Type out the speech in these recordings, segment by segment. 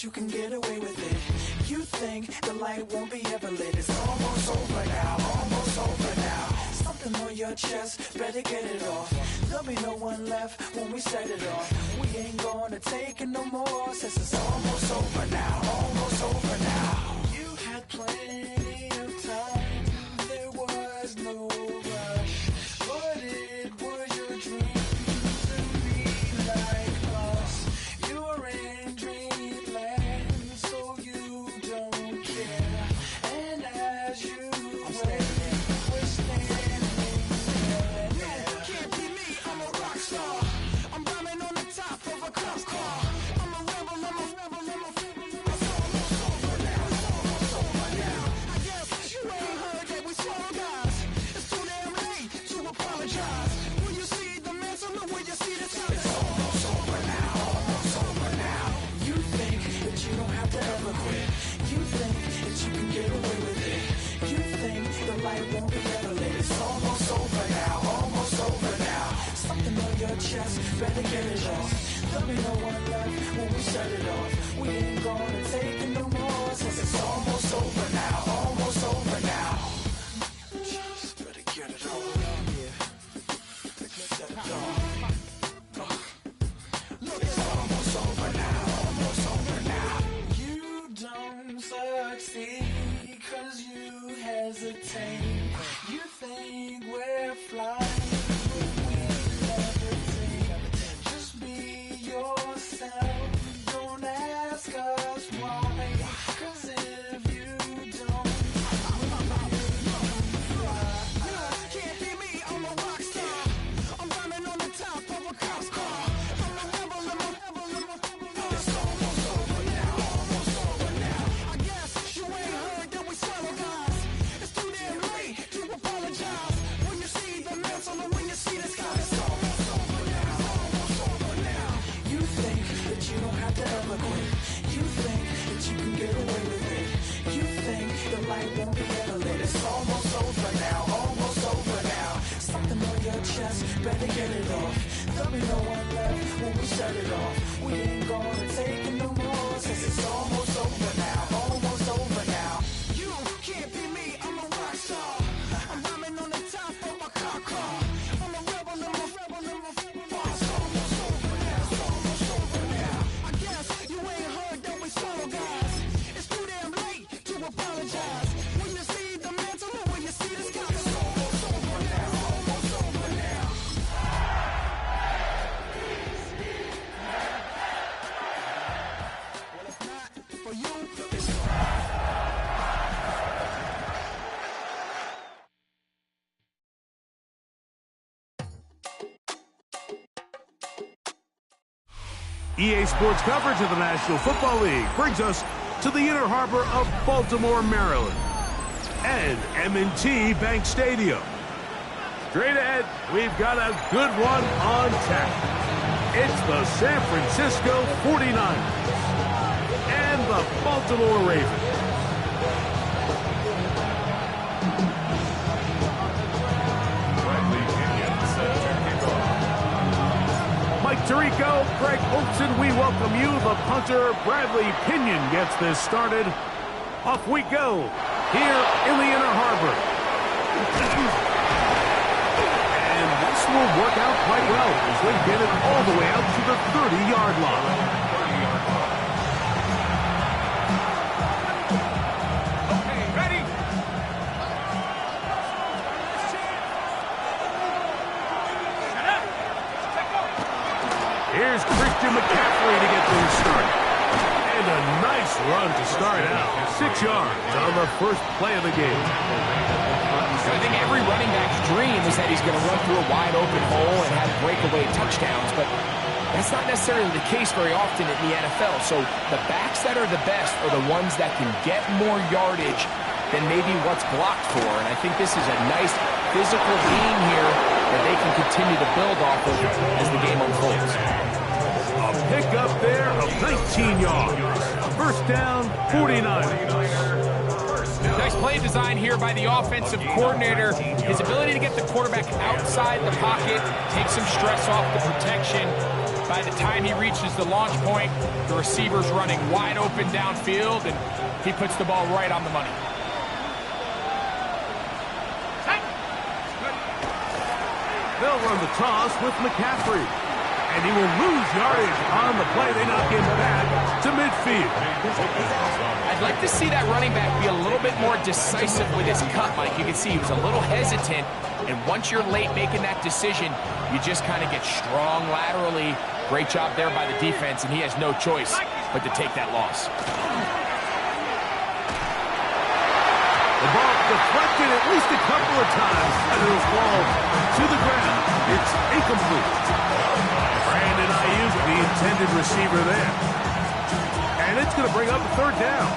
You can get away with it. You think the light won't be ever lit. It's almost over now, almost over now. Something on your chest, better get it off. There'll be no one left when we set it off. We ain't gonna take it no more, since it's almost over now, almost over now. You had plenty of time, there was no rush, but it was your dream to be like us. You're in dreamland, so you don't care. And as you wait, we're standing there. You can't be me, I'm a rock star. I'm rhyming on the top of a cop car. I'm a rebel, I'm a rebel, I'm a rebel. It's almost over now, it's almost over now. I guess you ain't heard that we swallow guys. It's too damn late to apologize. When you see the mantle, when you see the sun, it's almost over now, almost over now. You think that you don't have to ever quit. You think that you can get away with it. You think the light won't be ever lit. It's almost over now, almost over now. Something on your chest, better get it off. There'll be no one left when we set it off. We ain't gonna take it no more, since it's almost over now, almost over now. Just better get it off. Yeah, set it off. Look, it's almost over now, almost over now. You don't succeed 'cause you hesitate. You think we're flying, but we levitate. Just be yourself, don't ask us why. 'Cause if you don't, you can't be me, I'm a rock star. I'm rhyming on the top of a cop's car. I'm a rebel, I'm a rebel, I'm a rebel. It's almost over now, almost over now. I guess you ain't heard that we swallow guys. It's too damn late to apologize. When you see the mantle and when you see the sky, it's almost over now, almost over now. You think that you don't have to ever quit. You think that you can get away with it. You think the light won't be ever lit. It's almost over now, almost over now. Something on your chest, better get it off. There'll be no one left when we set it off. We ain't gonna take it no more, since it's almost over now, almost over now. You can't be me, I'm a rock star. I'm rhyming on the top of my car. I'm a rebel, I'm a rebel, I'm a rebel. It's almost over now, it's almost over now. I guess you ain't heard that we swallow guys. It's too damn late to apologize. When you see the mantle and when you see the sky, it's almost over now, almost over now. Well, if not for you, it's EA Sports coverage of the National Football League brings us to the inner harbor of Baltimore, Maryland, and M&T Bank Stadium. Straight ahead, we've got a good one on tap. It's the San Francisco 49ers and the Baltimore Ravens. Mike Tirico, Greg Olson, we welcome you. The punter, Bradley Pinion, gets this started. Off we go here in the Inner Harbor. And this will work out quite well as they get it all the way out to the 30-yard line. Here's Christian McCaffrey to get things started. And a nice run to start out. 6 yards on the first play of the game. I think every running back's dream is that he's going to run through a wide open hole and have breakaway touchdowns, but that's not necessarily the case very often in the NFL. So the backs that are the best are the ones that can get more yardage than maybe what's blocked for. And I think this is a nice physical game here that they can continue to build off of as the game unfolds. A pickup there of 19 yards. First down, 49. Nice play design here by the offensive coordinator. His ability to get the quarterback outside the pocket, take some stress off the protection. By the time he reaches the launch point, the receiver's running wide open downfield, and he puts the ball right on the money. They'll run the toss with McCaffrey. And he will lose yardage on the play. They knock him back to midfield. I'd like to see that running back be a little bit more decisive with his cut, Mike. You can see he was a little hesitant. And once you're late making that decision, you just kind of get strong laterally. Great job there by the defense, and he has no choice but to take that loss. The ball deflected at least a couple of times, and it'll fall to the ground. It's incomplete. Brandon Ayuk, the intended receiver there. And it's going to bring up a third down.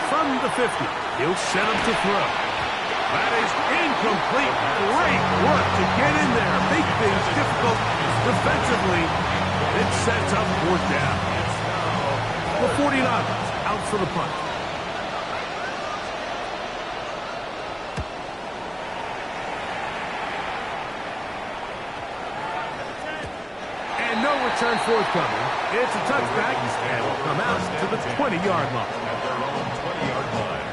From the 50, he'll set him to throw. That is incomplete. Great work to get in there. Make things difficult defensively. It sets up fourth down. The 49ers out for the punt. And no return forthcoming. It's a touchback, and will come out to the 20-yard line. At their own 20-yard line.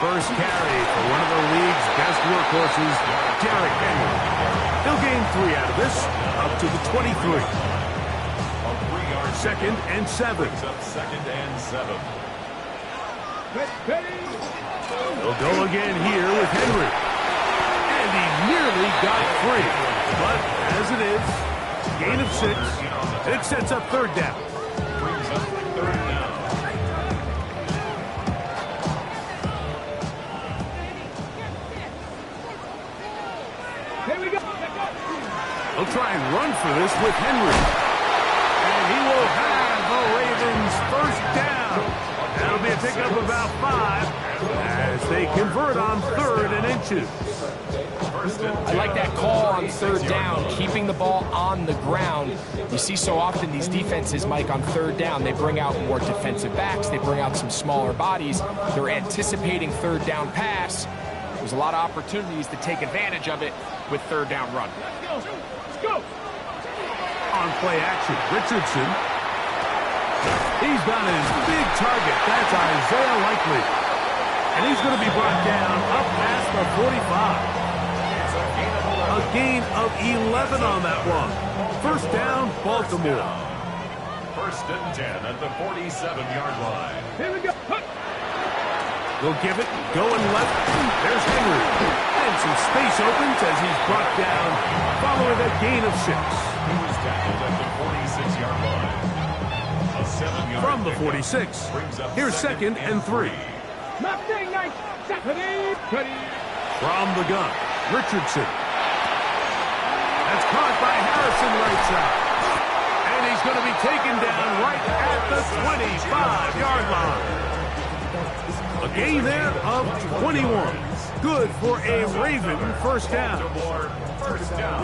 First carry for one of the league's best workhorses, Derrick Henry. He'll gain 3 out of this, up to the 23. Second and 7. Second and 7. He'll go again here with Henry. And he nearly got free. But as it is, gain of 6. It sets up third down. Brings up third down. He'll try and run for this with Henry. And he will have the Ravens first down. That'll be a pickup of about 5 as they convert on 3rd and inches. I like that call on third down, keeping the ball on the ground. You see so often these defenses, Mike, on third down, they bring out more defensive backs. They bring out some smaller bodies. They're anticipating third down pass. There's a lot of opportunities to take advantage of it with third down run. On play action, Richardson. He's got his big target. That's Isaiah Likely. And he's going to be brought down up past the 45. A gain of 11 on that one. First down, Baltimore. First and 10 at the 47-yard line. Here we go. They'll give it, going left. There's Henry. And some space opens as he's brought down following a gain of 6. He was tackled at the 46-yard line. A 7-yard From the pickup 46. brings up Here's second and 3. From the gun, Richardson. That's It's caught by Harrison right side. And he's going to be taken down right at the 25-yard line. A gain there of 21. Good for a Raven first down.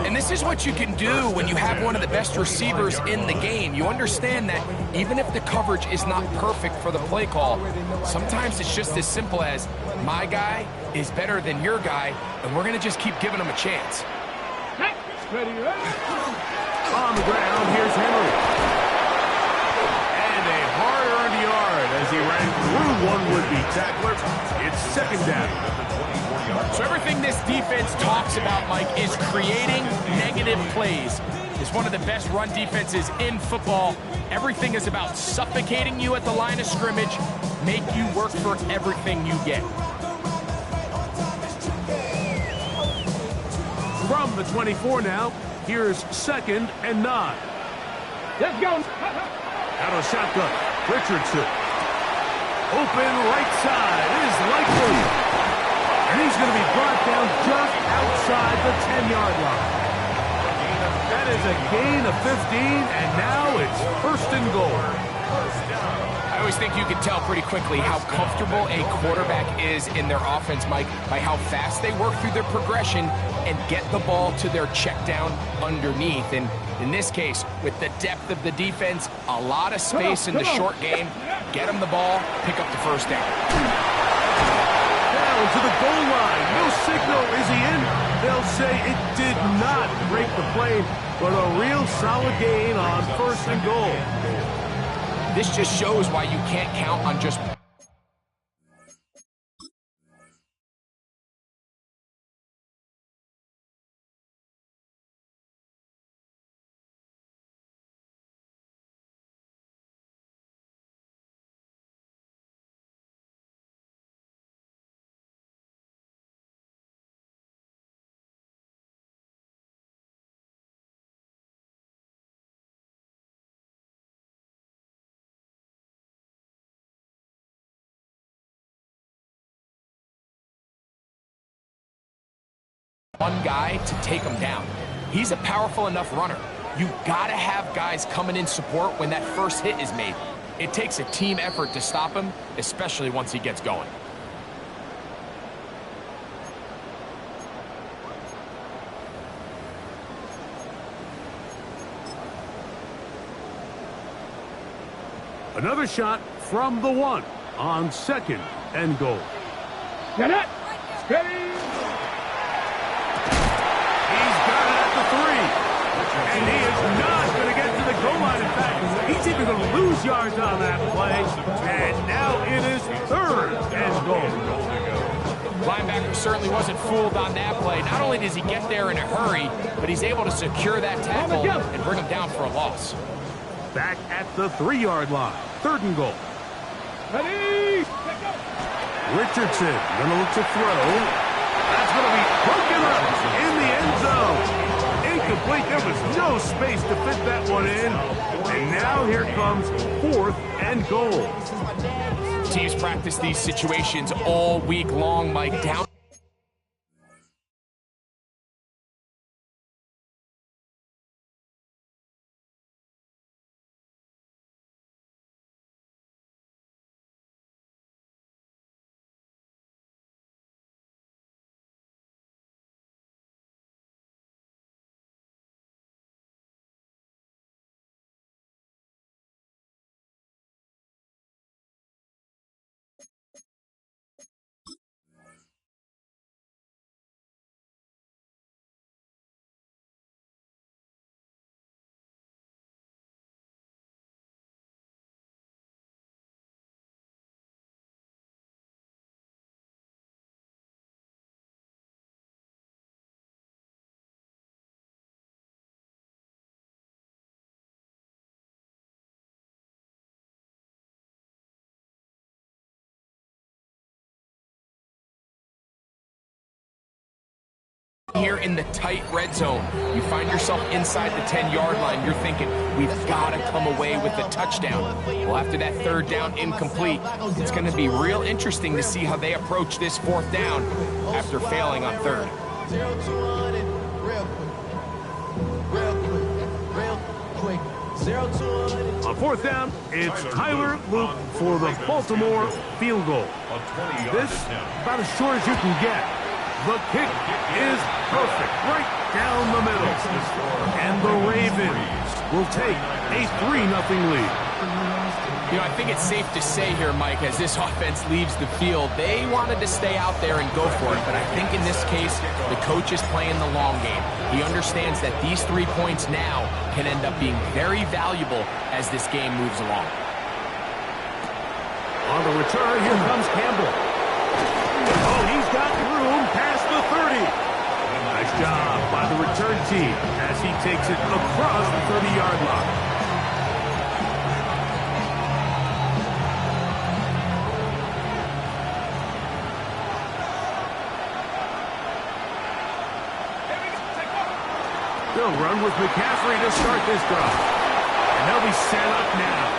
And this is what you can do when you have one of the best receivers in the game. You understand that even if the coverage is not perfect for the play call, sometimes it's just as simple as my guy is better than your guy, and we're going to just keep giving him a chance. On the ground, here's Henry. And a hard-earned yard as he ran through one would-be tackler. It's second down. So everything this defense talks about, Mike, is creating negative plays. It's one of the best run defenses in football. Everything is about suffocating you at the line of scrimmage, make you work for everything you get. From the 24 now, here's second and 9. Let's go. Out of shotgun, Richardson. Open right side is likely. And he's going to be brought down just outside the 10-yard line. That is a gain of 15, and now it's first and goal. I always think you can tell pretty quickly how comfortable a quarterback is in their offense, Mike, by how fast they work through their progression and get the ball to their check down underneath. And in this case, with the depth of the defense, a lot of space in the short game, get them the ball, pick up the first down. Down to the goal line. No signal. Is he in? They'll say it did not break the plane, but a real solid gain on first and goal. This just shows why you can't count on just... one guy to take him down. He's a powerful enough runner. You gotta have guys coming in support when that first hit is made. It takes a team effort to stop him, especially once he gets going. Another shot from the 1 on second and goal. Get it. Steady. And he is not going to get to the goal line. In fact, he's even going to lose yards on that play. And now it is third and goal. Linebacker certainly wasn't fooled on that play. Not only does he get there in a hurry, but he's able to secure that tackle and bring him down for a loss. Back at the 3-yard line. Third and goal. Ready. Richardson going to look to throw. That's going to be broken up in the end zone. Incomplete. There was no space to fit that one in. And now here comes fourth and goal. Teams practice these situations all week long, Mike. Down. Here in the tight red zone, you find yourself inside the 10-yard line. You're thinking, we've got to come away with a touchdown. Well, after that third down incomplete, it's going to be real interesting to see how they approach this fourth down after failing on third. Real quick. 0 to 100. On fourth down, it's Tyler Luke for the Baltimore field goal. This, about as short as you can get. The kick is perfect, right down the middle. And the Ravens will take a 3-0 lead. You know, I think it's safe to say here, Mike, as this offense leaves the field, they wanted to stay out there and go for it. But I think in this case, the coach is playing the long game. He understands that these 3 points now can end up being very valuable as this game moves along. On the return, here comes Campbell. Oh, he's got room past the 30. Nice job by the return team as he takes it across the 30-yard line. They'll run with McCaffrey to start this drive. And they'll be set up now.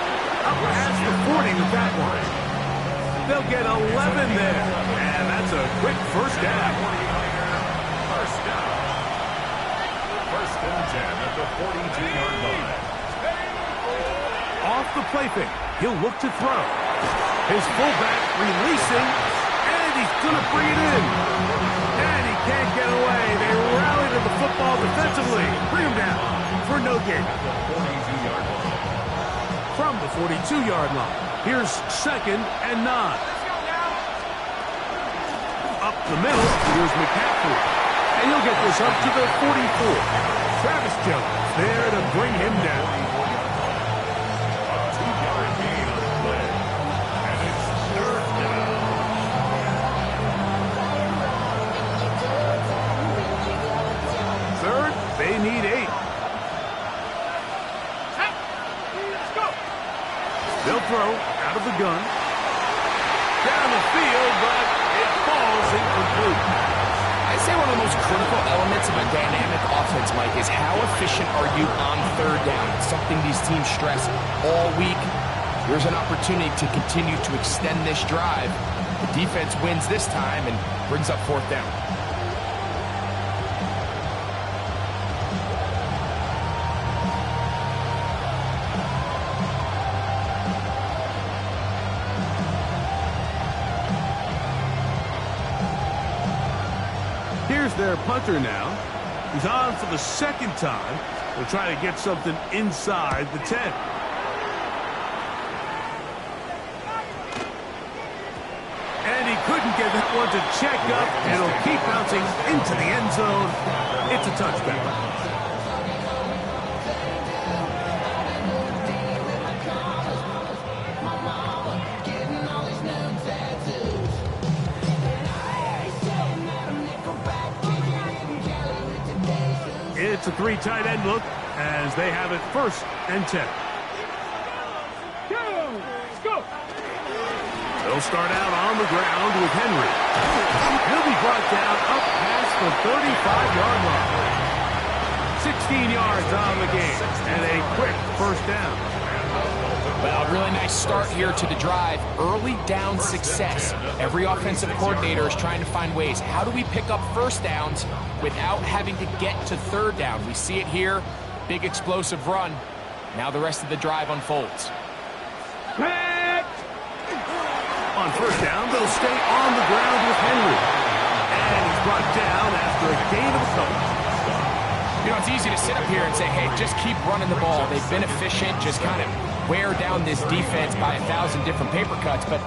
Up past the 40 with that one. They'll get 11 there. And that's a quick first down. First and 10 at the 42-yard line. Off the play fake. He'll look to throw. His fullback releasing. And he's going to bring it in. And he can't get away. They rally to the football defensively. Bring him down for no gain. From the 42-yard line. Here's 2nd and 9. Up the middle. Here's McCaffrey. And he'll get this up to the 44. Travis Jones there to bring him down. A 2-yard gain on the play. And it's 3rd down. Third, they need 8. Let's go. They'll throw out of the gun. Down the field, but it falls incomplete. I'd say one of the most critical elements of a dynamic offense, Mike, is how efficient are you on 3rd down? It's something these teams stress all week. Here's an opportunity to continue to extend this drive. The defense wins this time and brings up 4th down. Here's their punter now. He's on for the 2nd time. They'll try to get something inside the 10. And he couldn't get that one to check up. It'll keep bouncing into the end zone. It's a touchback. It's a 3 tight end look as they have it 1st and 10. Let's go. They'll start out on the ground with Henry. He'll be brought down up past the 35-yard line. 16 yards on the game and a quick 1st down. Well, a really nice start here to the drive. Early down success. Every offensive coordinator is trying to find ways. How do we pick up 1st downs without having to get to 3rd down? We see it here. Big explosive run. Now the rest of the drive unfolds. Back. On 1st down, they'll stay on the ground with Henry. And he's brought down after a gain of a couple. You know, it's easy to sit up here and say, hey, just keep running the ball. They've been efficient, just kind of wear down this defense by 1,000 different paper cuts. But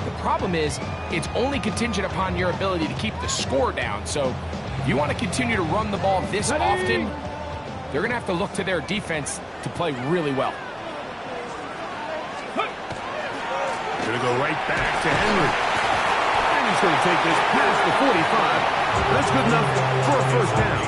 the problem is, it's only contingent upon your ability to keep the score down. So if you want to continue to run the ball this often, they're going to have to look to their defense to play really well. Going to go right back to Henry. And he's going to take this past the 45. That's good enough for a 1st down.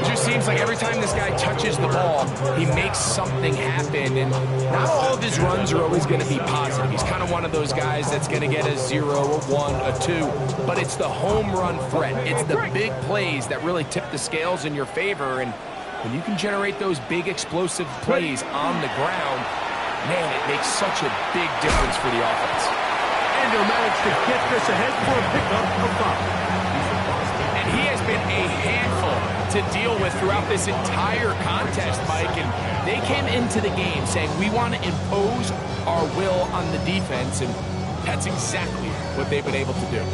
It just seems like every time this guy touches the ball, he makes something happen. And not all of his runs are always going to be positive. He's kind of one of those guys that's going to get a 0, a 1, a 2. But it's the home run threat. It's the big plays that really tip the scales in your favor. And when you can generate those big explosive plays on the ground, man, it makes such a big difference for the offense. And he'll manage to get this ahead for a pickup of 5. And he has been a handful to deal with throughout this entire contest, Mike. And they came into the game saying, we want to impose our will on the defense, and that's exactly what they've been able to do.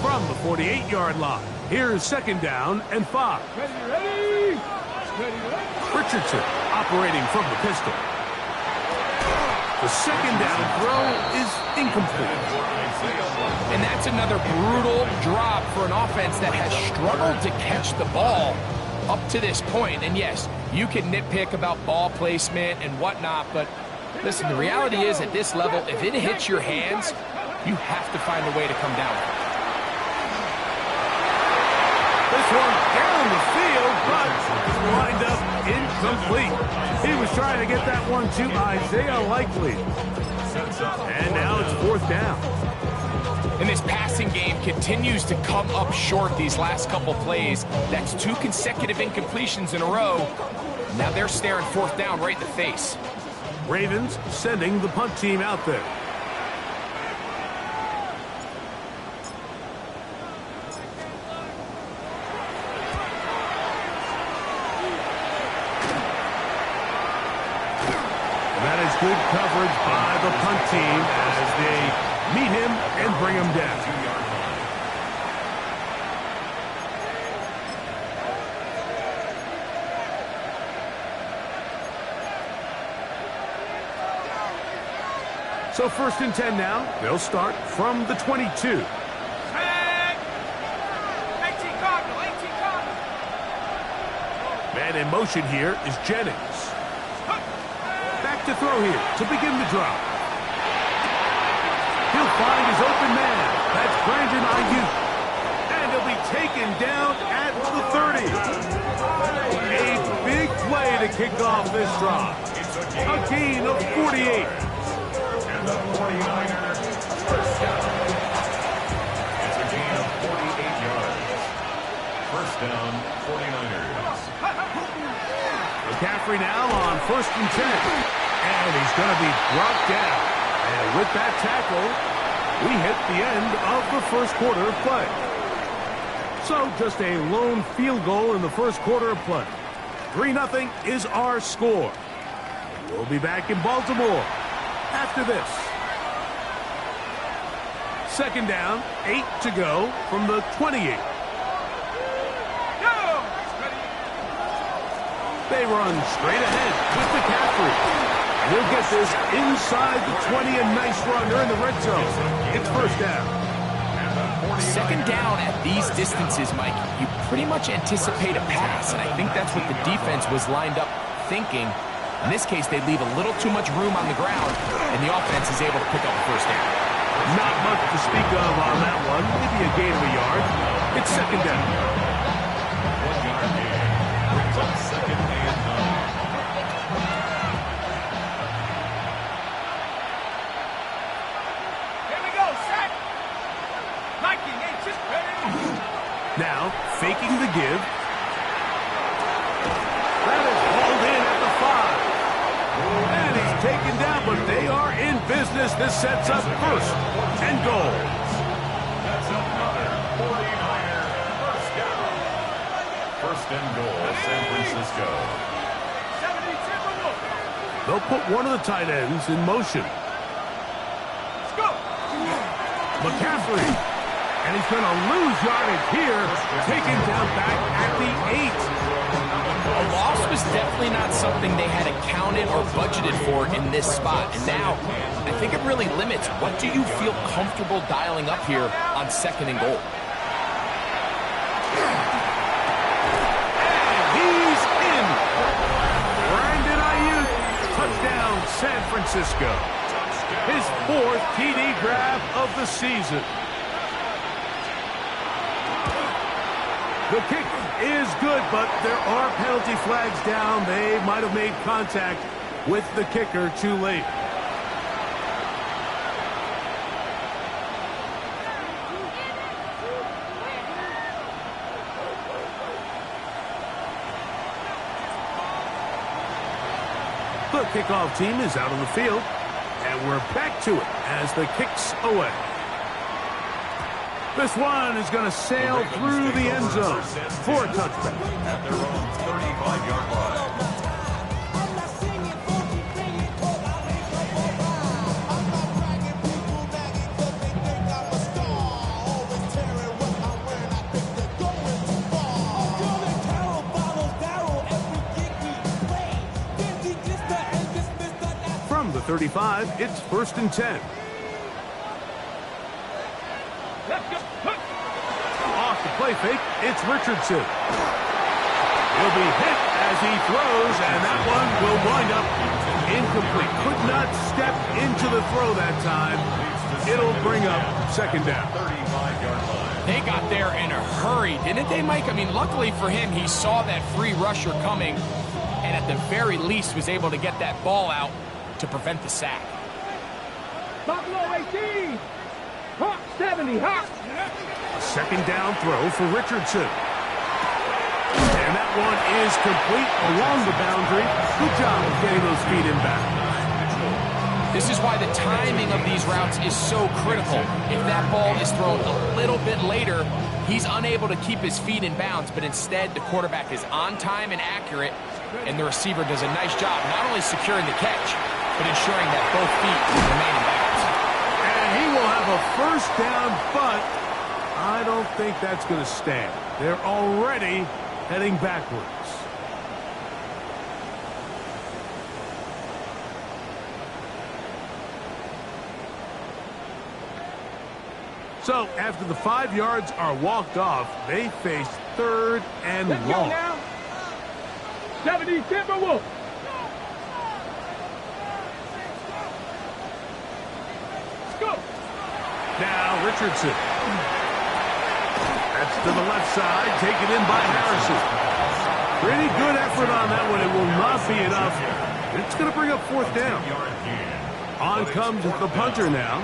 From the 48-yard line, here's 2nd down and 5. Ready? Richardson operating from the pistol. The 2nd down throw is incomplete. And that's another brutal drop for an offense that has struggled to catch the ball up to this point. And yes, you can nitpick about ball placement and whatnot, but listen, the reality is at this level, if it hits your hands, you have to find a way to come down with it. This one down the field, but it's lined up incomplete. He was trying to get that one to Isaiah Likely. And now it's 4th down. And this passing game continues to come up short these last couple plays. That's 2 consecutive incompletions in a row. Now they're staring 4th down right in the face. Ravens sending the punt team out there. That is good coverage by the punt team as they meet him and bring him down. So 1st and 10 now. They'll start from the 22. 18 Cardinal. Man in motion here is Jennings. Back to throw here to begin the drop. He'll find his open man. That's Brandon Ayuk. And he'll be taken down at the 30. A big play to kick off this drive. A gain of 48. And the 49ers first down. It's a gain of 48 yards. First down, 49ers. McCaffrey now on 1st and 10. And he's going to be brought down. And with that tackle, we hit the end of the 1st quarter of play. So just a lone field goal in the 1st quarter of play. 3-0 is our score. We'll be back in Baltimore after this. 2nd down, 8 to go from the 28. They run straight ahead with McCaffrey. And he'll get this inside the 20, a nice run. They're in the red zone. It's 1st down. 2nd down at these distances, Mike, you pretty much anticipate a pass, and I think that's what the defense was lined up thinking. In this case, they leave a little too much room on the ground, and the offense is able to pick up the 1st down. Not much to speak of on that one. Maybe a gain of a yard. It's 2nd down. 1 yard gain. Brings up 2nd and 9. Here we go, set. Mikey, just ready. Now, faking the give. That is hauled in at the 5. And he's taken down, but they are in business. This sets up 1st and goal. That's another 49er first down. 1st and goal, San Francisco. 72. They'll put one of the tight ends in motion. Let's go. McCaffrey. And he's going to lose yardage here. Taken down back at the 8. A loss was definitely not something they had accounted or budgeted for in this spot. And now, I think it really limits what do you feel comfortable dialing up here on 2nd and goal. And he's in. Brandon Ayuk. Touchdown, San Francisco. His 4th TD grab of the season. The kick is good, but there are penalty flags down. They might have made contact with the kicker too late. The kickoff team is out on the field, and we're back to it as the kick's away. This one is going to sail through the end zone for a touchback. At their own 35-yard line. From the 35, it's 1st and 10. Off the play fake, it's Richardson. He'll be hit as he throws, and that one will wind up incomplete. Could not step into the throw that time. It'll bring up 2nd down. 35-yard line. They got there in a hurry, didn't they, Mike? I mean, luckily for him, he saw that free rusher coming, and at the very least was able to get that ball out to prevent the sack. Buffalo 18. Hawk 70. Hawk. A 2nd down throw for Richardson. And that one is complete along the boundary. Good job of getting those feet in back. This is why the timing of these routes is so critical. If that ball is thrown a little bit later, he's unable to keep his feet in bounds, but instead the quarterback is on time and accurate, and the receiver does a nice job not only securing the catch, but ensuring that both feet remain in bounds. And he will have a 1st down, but I don't think that's going to stand. They're already heading backwards. So, after the 5 yards are walked off, they face 3rd and Let's go long. now. 70 Timberwolves. Let's go. Now Richardson. That's to the left side, taken in by Harrison. Pretty good effort on that one. It will not be enough. It's going to bring up 4th down. On comes the punter now.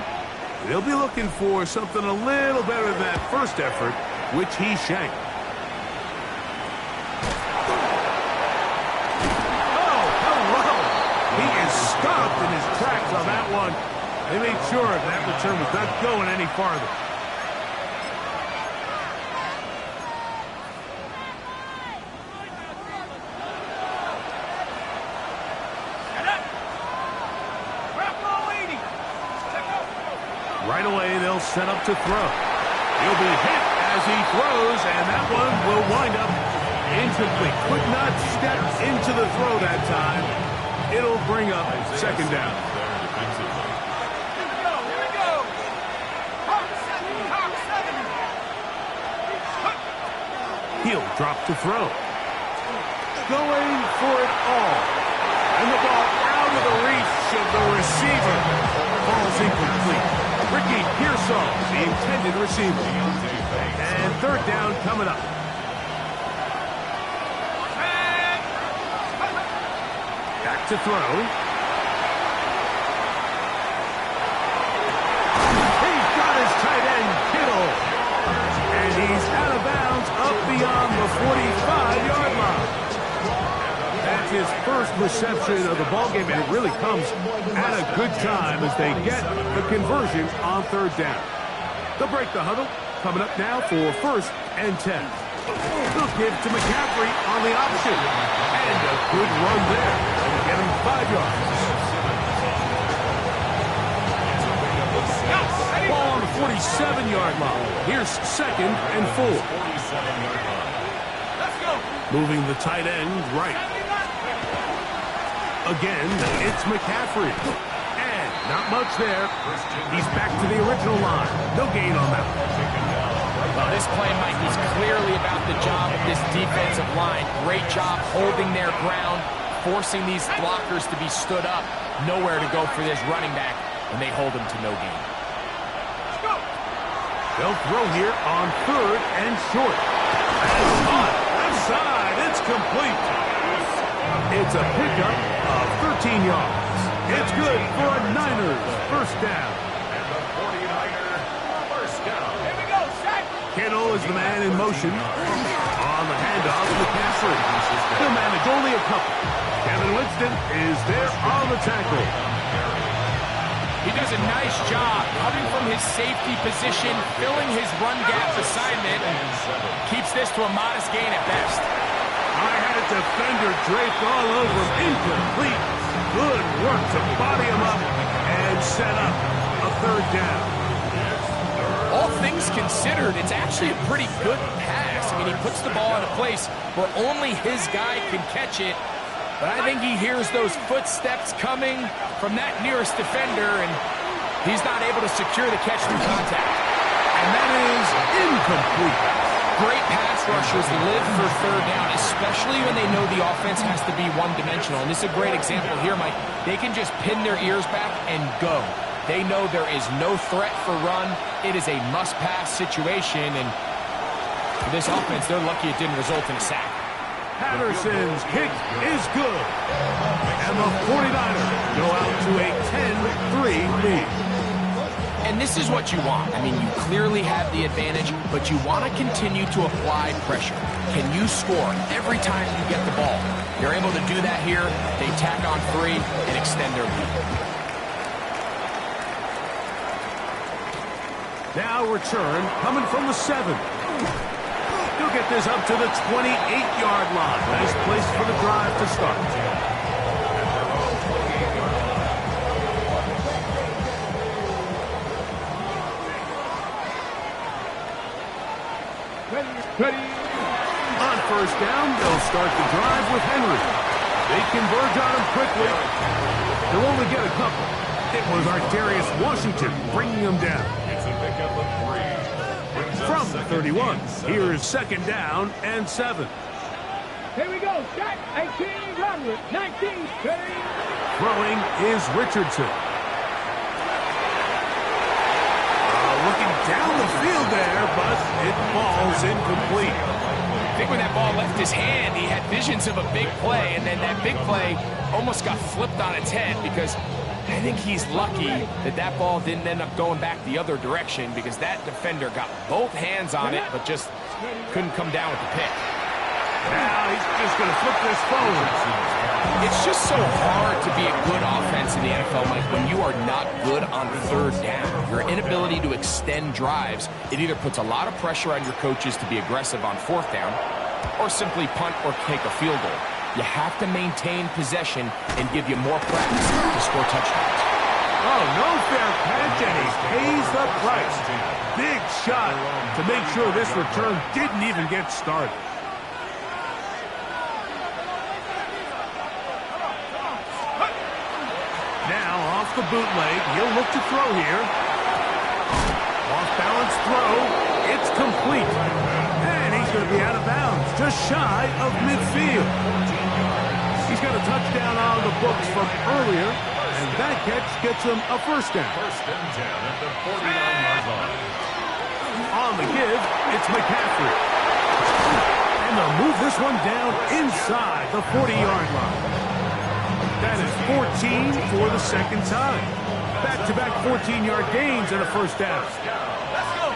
They'll be looking for something a little better than that first effort, which he shanked. Oh, hello! He is stopped in his tracks on that one. They made sure that return was not going any farther. Right away, they'll set up to throw. He'll be hit as he throws, and that one will wind up incomplete. Could not step into the throw that time. It'll bring up 2nd down. Here we go. Hawk 70. Hawk 70. He'll drop to throw. Going for it all. And the ball out of the reach of the receiver. Ball's incomplete. Ricky Pearsall, the intended receiver. And 3rd down coming up. Back to throw. He's got his tight end, Kittle. And he's out of bounds up beyond the 45-yard line. That's his first reception of the ballgame, and it really comes at a good time as they get the conversion on 3rd down. They'll break the huddle. Coming up now for 1st and 10. They'll give to McCaffrey on the option. And a good run there. They'll get him 5 yards. Ball on the 47-yard line. Here's 2nd and 4. Moving the tight end right. Again, it's McCaffrey. And not much there. He's back to the original line. No gain on that one. Well, this play, Mike, is clearly about the job of this defensive line. Great job holding their ground, forcing these blockers to be stood up. Nowhere to go for this running back, and they hold him to no gain. They'll throw here on 3rd and short. That's hot. Left side. It's complete. It's a pickup of 13 yards. It's good for a Niners 1st down. And the 49er 1st down. Here we go, sack. Kittle is the man in motion. On the handoff, McCaffrey. He'll manage only a couple. Get Kevin Winston is there on the tackle. He does a nice job coming from his safety position, filling his run gap assignment, and keeps this to a modest gain at best. I had a defender draped all over him. Incomplete. Good work to body him up and set up a third down. All things considered, it's actually a pretty good pass. I mean, he puts the ball in a place where only his guy can catch it. But I think he hears those footsteps coming from that nearest defender, and he's not able to secure the catch through contact. And that is incomplete. Great pass rushers live for third down, especially when they know the offense has to be one-dimensional. And this is a great example here, Mike. They can just pin their ears back and go. They know there is no threat for run. It is a must-pass situation, and for this offense, they're lucky it didn't result in a sack. Patterson's kick is good. And the 49ers go out to a 10-3 lead. And this is what you want. I mean, you clearly have the advantage, but you want to continue to apply pressure. Can you score every time you get the ball? They're able to do that here. They tack on 3 and extend their lead. Now return coming from the 7. He'll get this up to the 28-yard line. Nice place for the drive to start. Ready. On first down, they'll start the drive with Henry. They converge on him quickly. They'll only get a couple. It was Ar'Darius Washington bringing him down. It's a pickup of 3. From the 31, here's second down and 7. Here we go. Shot. 18, run with 19, ready. Throwing is Richardson. Looking down the field there, but it falls incomplete. I think when that ball left his hand, he had visions of a big play, and then that big play almost got flipped on its head because I think he's lucky that that ball didn't end up going back the other direction because that defender got both hands on it but just couldn't come down with the pick. Now he's just going to flip this forward. It's just so hard to be a good offense in the NFL, Mike, when you are not good on third down. Your inability to extend drives, it either puts a lot of pressure on your coaches to be aggressive on fourth down or simply punt or take a field goal. You have to maintain possession and give you more practice to score touchdowns. Oh, no fair catch, and he pays the price. Big shot to make sure this return didn't even get started. Now off the bootleg, he'll look to throw here. Off-balance throw, it's complete. And he's going to be out of bounds, just shy of midfield. He's got a touchdown on the books from earlier, and that catch gets him a first down. First and 10 at the 49-yard line. On the give, it's McCaffrey. And they'll move this one down inside the 40-yard line. That is 14 for the second time. Back-to-back 14-yard gains and a first down. Let's go.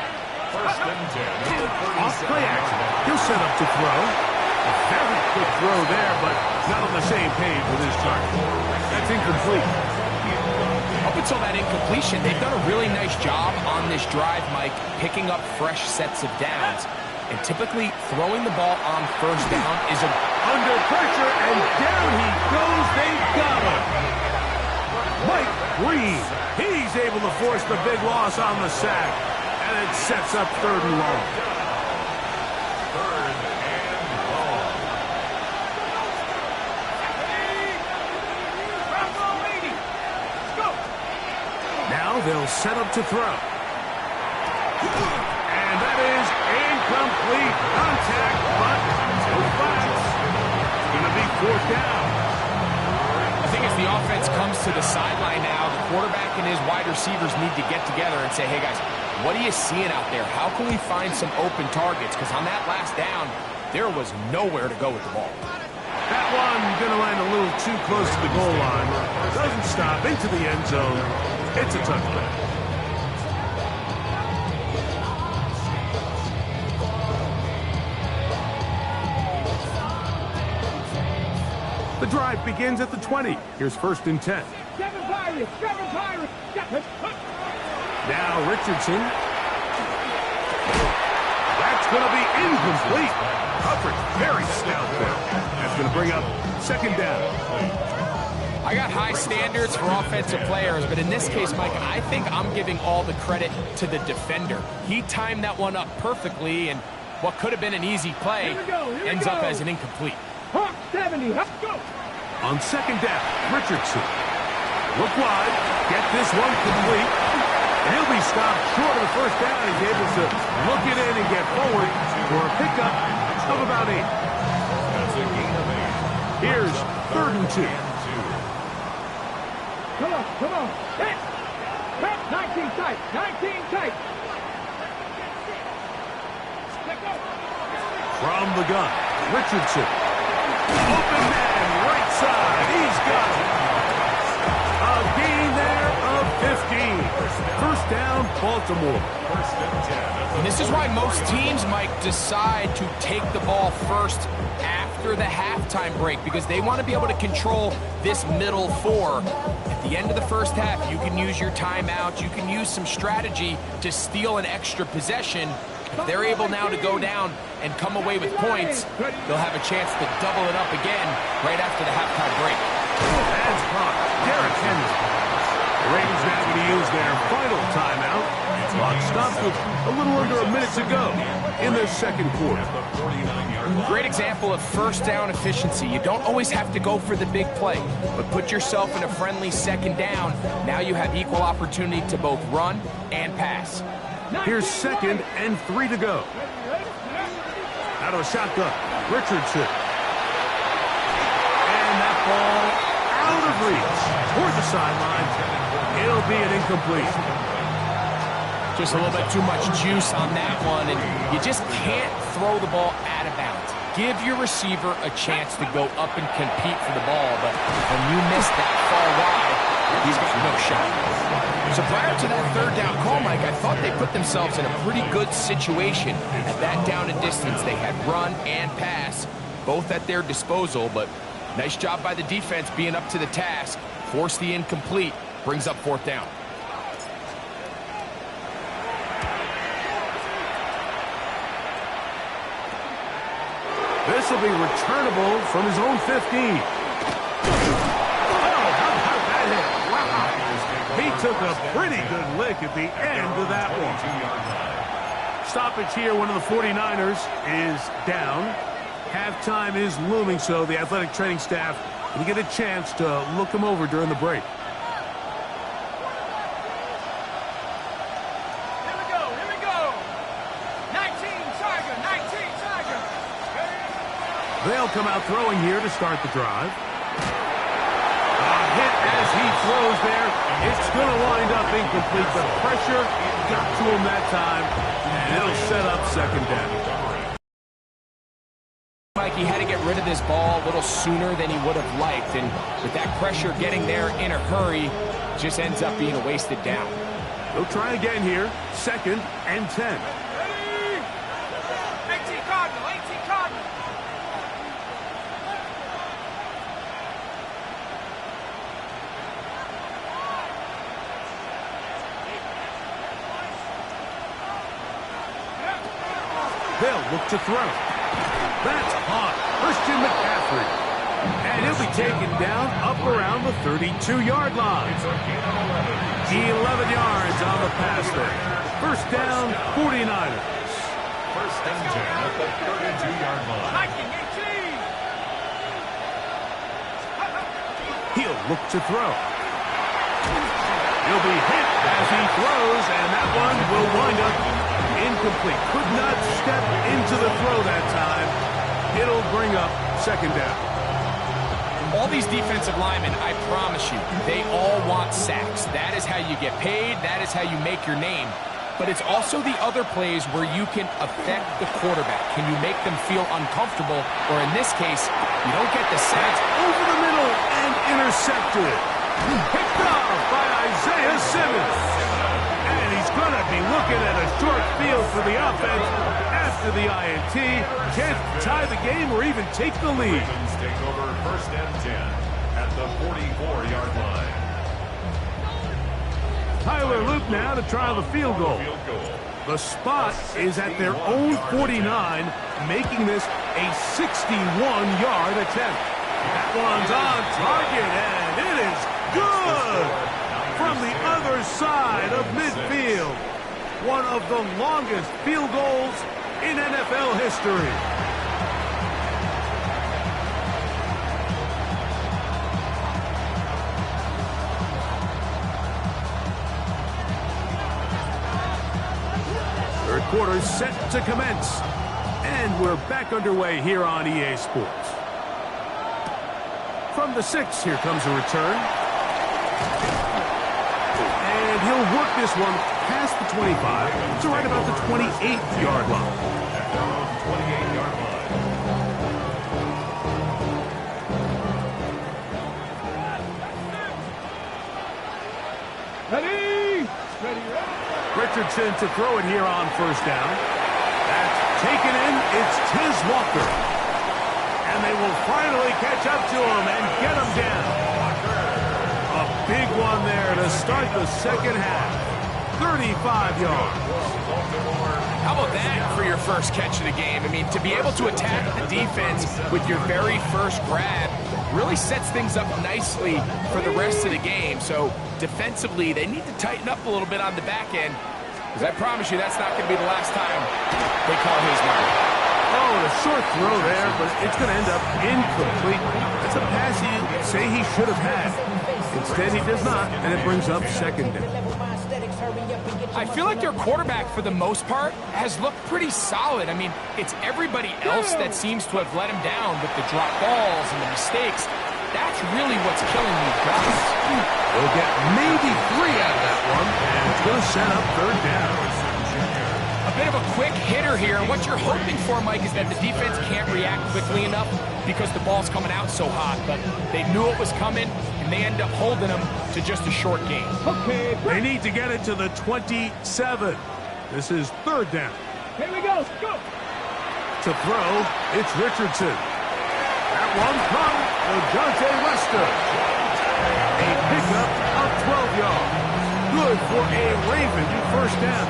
First and 10 at the 47. Off play action. He'll set up to throw. A very quick throw there, but not on the same page with his target. That's incomplete. Up until that incompletion, they've done a really nice job on this drive, Mike, picking up fresh sets of downs. And typically, throwing the ball on first down is Under pressure, and down he goes. They've got him. Mike Green. He's able to force the big loss on the sack. And it sets up third and long. Third and long. Now they'll set up to throw. And that is incomplete. Contact, but no flags. It's going to be fourth down. I think as the offense comes to the sideline now, the quarterback and his wide receivers need to get together and say, hey, guys, what are you seeing out there? How can we find some open targets? Because on that last down, there was nowhere to go with the ball. That one going to land a little too close to the goal line. Doesn't stop into the end zone. It's a touchdown. The drive begins at the 20. Here's 1st and 10. 7 Pirates, 7 Pirates. Now Richardson. That's going to be incomplete. Coverage very stout there. That's going to bring up 2nd down. I got high standards for offensive players, but in this case, Mike, I think I'm giving all the credit to the defender. He timed that one up perfectly, and what could have been an easy play ends up as an incomplete. Hawk 70, let's go. On 2nd down, Richardson. Look wide, get this one complete. And he'll be stopped short of the 1st down. He's able to look it in and get forward for a pickup of about 8. Here's 3rd and 2. Come on, come on. Hit. 19 tight, 19 tight. Let go. From the gun, Richardson. Open man, right side. He's got it. A gain there of 15. 1st down, Baltimore. And this is why most teams, Mike, decide to take the ball first after the halftime break, because they want to be able to control this middle 4. At the end of the 1st half, you can use your timeout, you can use some strategy to steal an extra possession. If they're able now to go down and come away with points, they'll have a chance to double it up again right after the halftime break. That's caught. Derrick Henry. The Ravens now going to use their final timeout. Clock stopped with a little under a minute to go in the 2nd quarter. Great example of 1st down efficiency. You don't always have to go for the big play, but put yourself in a friendly 2nd down. Now you have equal opportunity to both run and pass. Here's 2nd and 3 to go. Out of a shotgun, Richardson. And that ball out of reach toward the sideline. It'll be an incomplete. Just a little bit too much juice on that one, and you just can't throw the ball out of bounds. Give your receiver a chance to go up and compete for the ball, but when you miss that far wide, he's got no shot. So prior to that 3rd down call, Mike, I thought they put themselves in a pretty good situation. At that down and distance, they had run and pass, both at their disposal, but nice job by the defense being up to the task. Force the incomplete, brings up 4th down. This will be returnable from his own 15. He took a pretty good lick at the end of that one. Stoppage here, one of the 49ers is down. Halftime is looming, so the athletic training staff will get a chance to look him over during the break. Here we go, here we go. 19 Tiger, 19 Tiger. They'll come out throwing here to start the drive. Hit as he throws there. It's going to wind up incomplete, but pressure got to him that time, and it'll set up 2nd down. Mike, he had to get rid of this ball a little sooner than he would have liked, and with that pressure getting there in a hurry, just ends up being a wasted down. They'll try again here, 2nd and 10. 18 Cardinal, 18 Cardinal. They'll look to throw. That's hot. Christian McCaffrey. And he'll be taken down up around the 32-yard line. 11 yards on the pass there. 1st down, 49ers. 1st and 10 at the 32-yard line. He'll look to throw. He'll be hit as he throws, and that one will wind up incomplete. Could not step into the throw that time. It'll bring up 2nd down. All these defensive linemen, I promise you, they all want sacks. That is how you get paid. That is how you make your name. But it's also the other plays where you can affect the quarterback. Can you make them feel uncomfortable? Or in this case, you don't get the sack. Over the middle and intercepted. Picked off by Isaiah Simmons. And he's going to be looking at a short field for the offense after after the INT. Chance to tie the game or even take the lead. Ravens take over 1st and 10 at the 44-yard line. Tyler Luke now to try the field goal. The spot is at their own 49, making this a 61-yard attempt. That one's on target, and it is good from the other side of midfield. One of the longest field goals in NFL history. Third quarter set to commence. And we're back underway here on EA Sports. From the 6, here comes a return. And he'll work this one past the 25 to right about the 28-yard line. At their own 28-yard line. Ready? Ready, ready. Richardson to throw it here on 1st down. That's taken in. It's Tiz Walker. And they will finally catch up to him and get him down. A big one there to start the second half. 35 yards. How about that for your first catch of the game? I mean, to be able to attack the defense with your very first grab really sets things up nicely for the rest of the game. So defensively, they need to tighten up a little bit on the back end, because I promise you that's not going to be the last time they call his number. Oh, a short throw there, but it's going to end up incomplete. That's a pass you say he should have had. Instead, he does not, and it brings up 2nd down. I feel like their quarterback, for the most part, has looked pretty solid. I mean, it's everybody else that seems to have let him down with the drop balls and the mistakes. That's really what's killing these guys. They'll get maybe 3 out of that one, and it's going to set up 3rd down. A bit of a quick hitter here. What you're hoping for, Mike, is that the defense can't react quickly enough because the ball's coming out so hot. But they knew it was coming, and they end up holding them to just a short game. Okay, They need to get it to the 27. This is 3rd down. here we go. Go. To throw, it's Richardson. That one from Dejounte Wester. A pickup of 12 yards. Good for a Raven 1st down.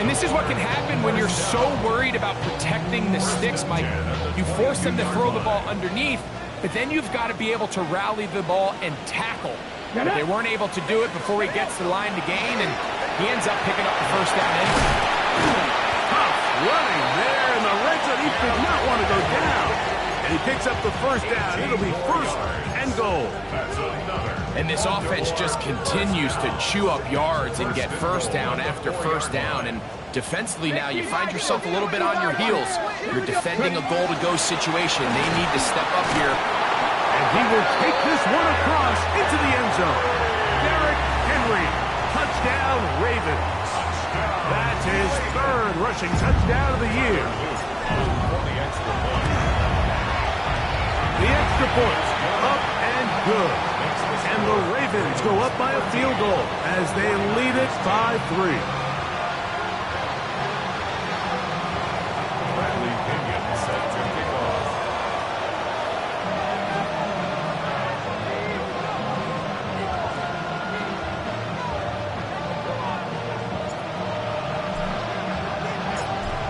And this is what can happen when you're so worried about protecting the sticks, Mike. You force them to throw the ball underneath, but then you've got to be able to rally the ball and tackle. But they weren't able to do it before he gets to the line to gain, and he ends up picking up the 1st down anyway. Tough running there in the red zone. He did not want to go down. And he picks up the 1st down. It'll be 1st and goal. That's another. And this offense just continues to chew up yards and get 1st down after 1st down. And defensively now, you find yourself a little bit on your heels. You're defending a goal-to-go situation. They need to step up here. And he will take this one across into the end zone. Derrick Henry. Touchdown, Ravens. That's his 3rd rushing touchdown of the year. The extra point, up and good. And the Ravens go up by a field goal as they lead it by 3. Bradley Pinion set to kick off.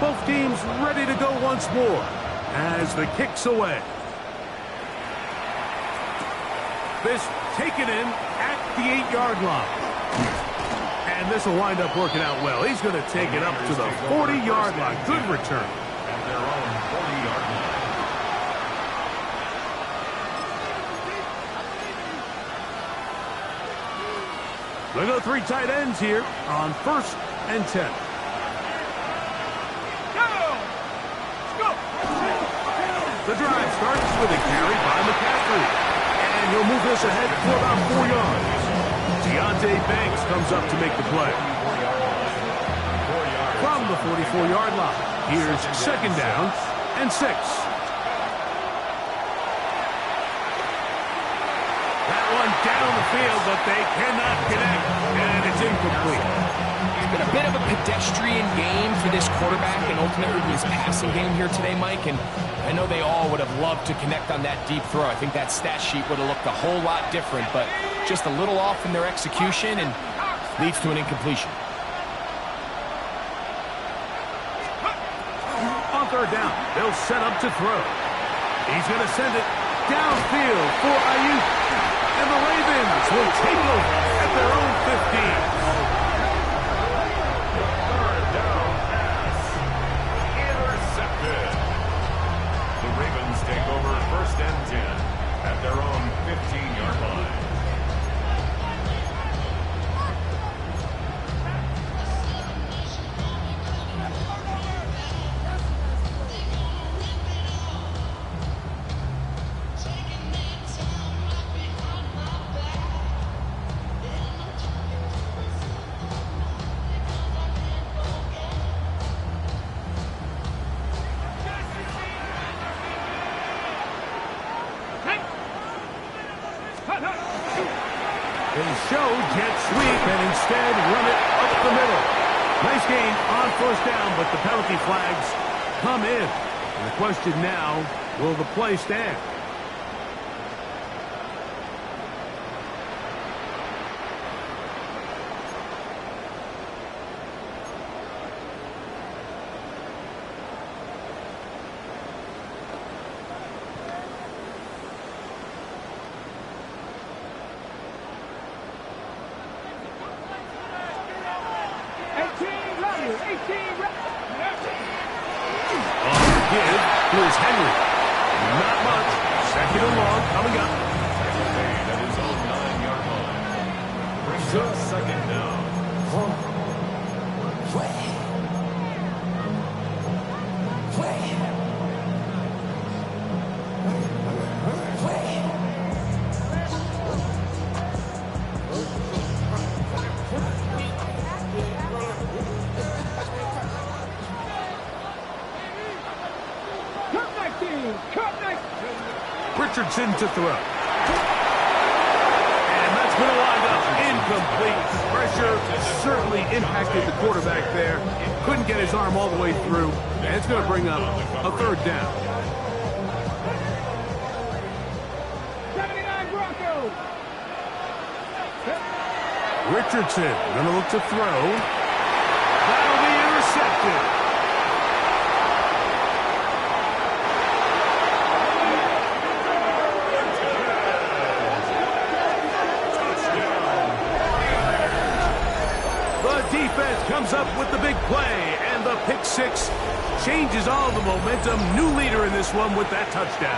Both teams ready to go once more as the kick's away. This taken in at the 8-yard line. And this will wind up working out well. He's going to take it up to the 40-yard line. Good return. At their own 40-yard line. They go 3 tight ends here on 1st and 10. The drive starts with a carry by McCaffrey. And he'll move this ahead for about 4 yards. Deonte Banks comes up to make the play. From the 44-yard line, here's 2nd down and 6. That one down the field, but they cannot connect, and it's incomplete. been a bit of a pedestrian game for this quarterback and ultimately his passing game here today, Mike, and I know they all would have loved to connect on that deep throw. I think that stat sheet would have looked a whole lot different, but just a little off in their execution and leads to an incompletion. On third down, they'll set up to throw. He's going to send it downfield for Ayuk. And the Ravens will take over at their own 15. Third down pass. Intercepted. The Ravens take over 1st and 10 at their own 15-yard line. They show jet sweep and instead run it up the middle. Nice gain on 1st down, but the penalty flags come in. And the question now, will the play stand? Here's Henry. Not much. 2nd and long coming up. Made at his own 9-yard line. Brings up 2nd down. Richardson to throw. And that's going to wind up incomplete. Pressure certainly impacted the quarterback there. Couldn't get his arm all the way through. And it's going to bring up a 3rd down. 79 Broncos. Richardson going to look to throw. That'll be intercepted. Defense comes up with the big play, and the pick six changes all the momentum. New leader in this one with that touchdown.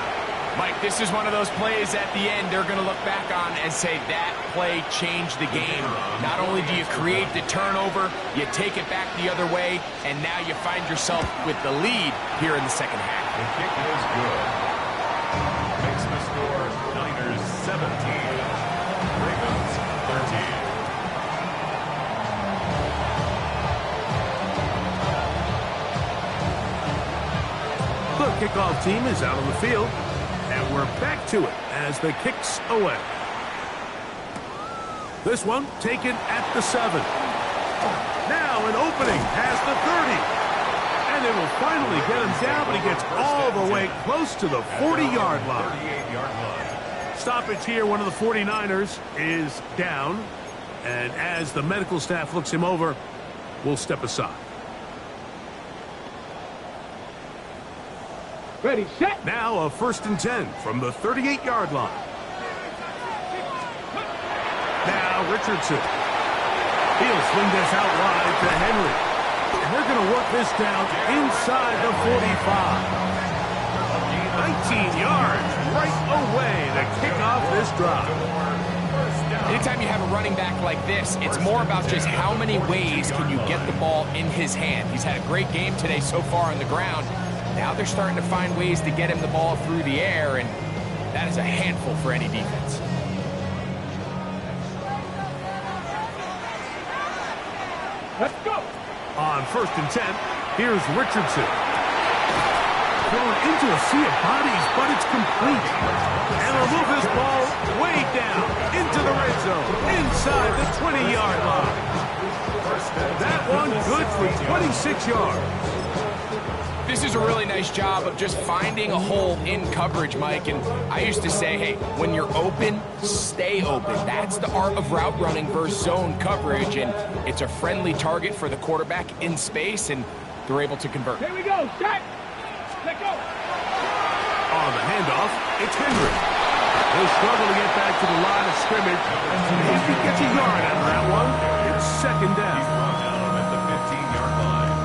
Mike, this is one of those plays at the end they're going to look back on and say that play changed the game. Not only do you create the turnover, you take it back the other way, and now you find yourself with the lead here in the 2nd half. The kick is good. Makes the score Niners 17, Ravens 13. The kickoff team is out on the field, and we're back to it as the kick's away. This one taken at the 7. Now an opening past the 30. And it will finally get him down, but he gets all the way close to the 40-yard line. 38-yard line. Stoppage here, one of the 49ers is down. And as the medical staff looks him over, we'll step aside. Ready, set. Now a 1st and 10 from the 38-yard line. Now Richardson. He'll swing this out wide to Henry. And they're going to work this down inside the 45. 19 yards right away to kick off this drive. Anytime you have a running back like this, it's more about just how many ways can you get the ball in his hand. He's had a great game today so far on the ground. Now they're starting to find ways to get him the ball through the air, and that is a handful for any defense. Let's go. On 1st and 10, here's Richardson. Thrown into a sea of bodies, but it's complete. And they'll move this ball way down into the red zone, inside the 20-yard line. That one good for 26 yards. This is a really nice job of just finding a hole in coverage, Mike. And I used to say, hey, when you're open, stay open. That's the art of route running versus zone coverage. And it's a friendly target for the quarterback in space, and they're able to convert. Here we go. Shot. Let go. On the handoff, it's Henry. He'll struggle to get back to the line of scrimmage. If he gets a yard out of that one, it's second down. He's brought down at the 15-yard line.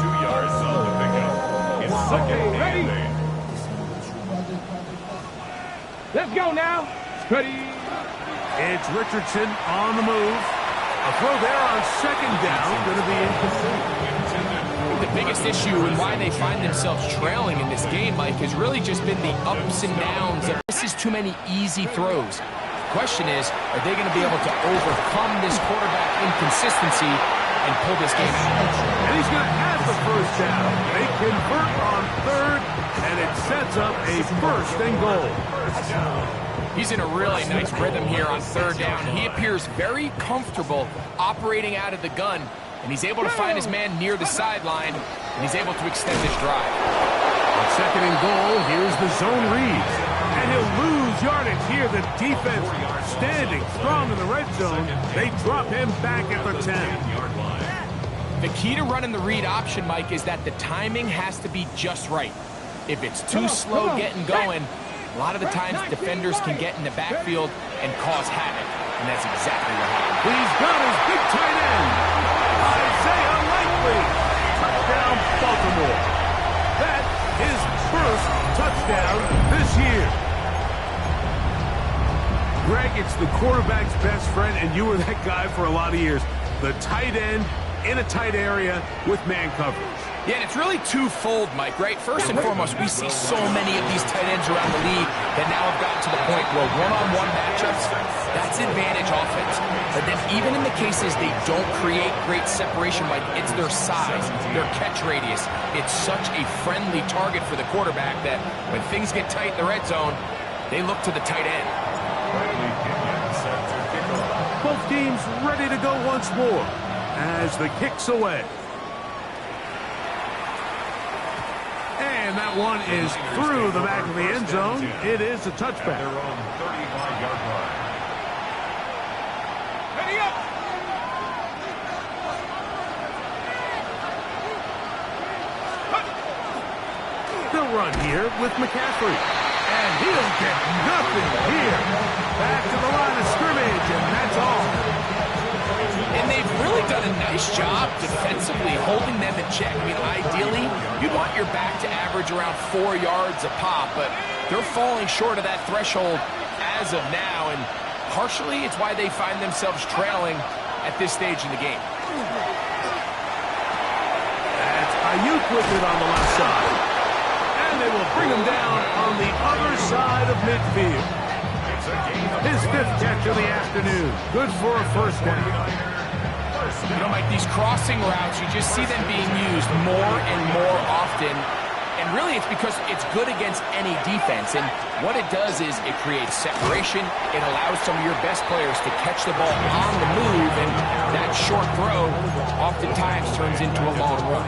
2 yards on the pickup. It's second and 8. Let's go now. Ready. It's Richardson on the move. A throw there on second down, going to be incomplete. The biggest issue and why they find themselves trailing in this game, Mike, has really just been the ups and downs of this is too many easy throws. The question is, are they going to be able to overcome this quarterback inconsistency and pull this game out? And he's going to have the first down. They convert on third, and it sets up a first and goal. He's in a really nice rhythm here on third down. He appears very comfortable operating out of the gun, and he's able to find his man near the sideline, and he's able to extend this drive. On second and goal, here's the zone read. And he'll lose yardage here. The defense standing strong in the red zone. They drop him back at the 10. The key to running the read option, Mike, is that the timing has to be just right. If it's too slow getting going, a lot of the times defenders can get in the backfield and cause havoc, and that's exactly what happened. He's got his big tight end, Isaiah Likely. Touchdown, Baltimore. That is first touchdown this year. Greg, it's the quarterback's best friend, and you were that guy for a lot of years. The tight end in a tight area with man coverage. Yeah, and it's really twofold, Mike, right? First and foremost, we see so many of these tight ends around the league that now have gotten to the point where one-on-one matchups, that's advantage offense. But then even in the cases they don't create great separation, Mike, it's their size, their catch radius. It's such a friendly target for the quarterback that when things get tight in the red zone, they look to the tight end. Both teams ready to go once more as the kick's away. And that one is through the back of the end zone. It is a touchback. They're on 35-yard line. Ready up. They'll run here with McCaffrey. And he'll get nothing here. Back to the line of scrimmage, and that's all. And they've really done a nice job defensively holding them in check. I mean, ideally, you'd want your back to average around 4 yards a pop, but they're falling short of that threshold as of now, and partially it's why they find themselves trailing at this stage in the game. That's Ayuk with it on the left side. And they will bring him down on the other side of midfield. His fifth catch of the afternoon. Good for a first down. You know, Mike, these crossing routes, you just see them being used more and more often. And really, it's because it's good against any defense. And what it does is it creates separation. It allows some of your best players to catch the ball on the move. And that short throw oftentimes turns into a long run.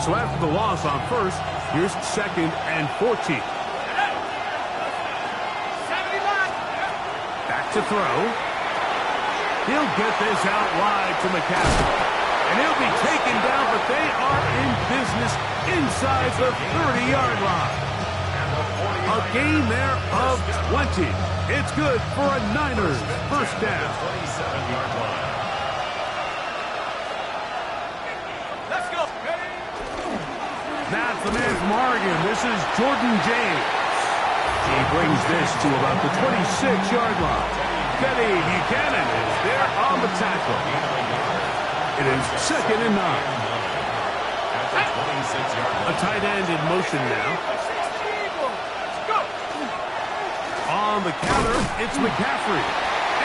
So after the loss on first, here's second and 14. Back to throw. He'll get this out wide to McCaffrey. And he'll be taken down, but they are in business inside the 30-yard line. A gain there of 20. It's good for a Niners first down. 27-yard line. Let's go. That's the man from Oregon. This is Jordan James. He brings this to about the 26-yard line. Benny Buchanan is there on the tackle. It is second and 9. A tight end in motion now. On the counter, it's McCaffrey.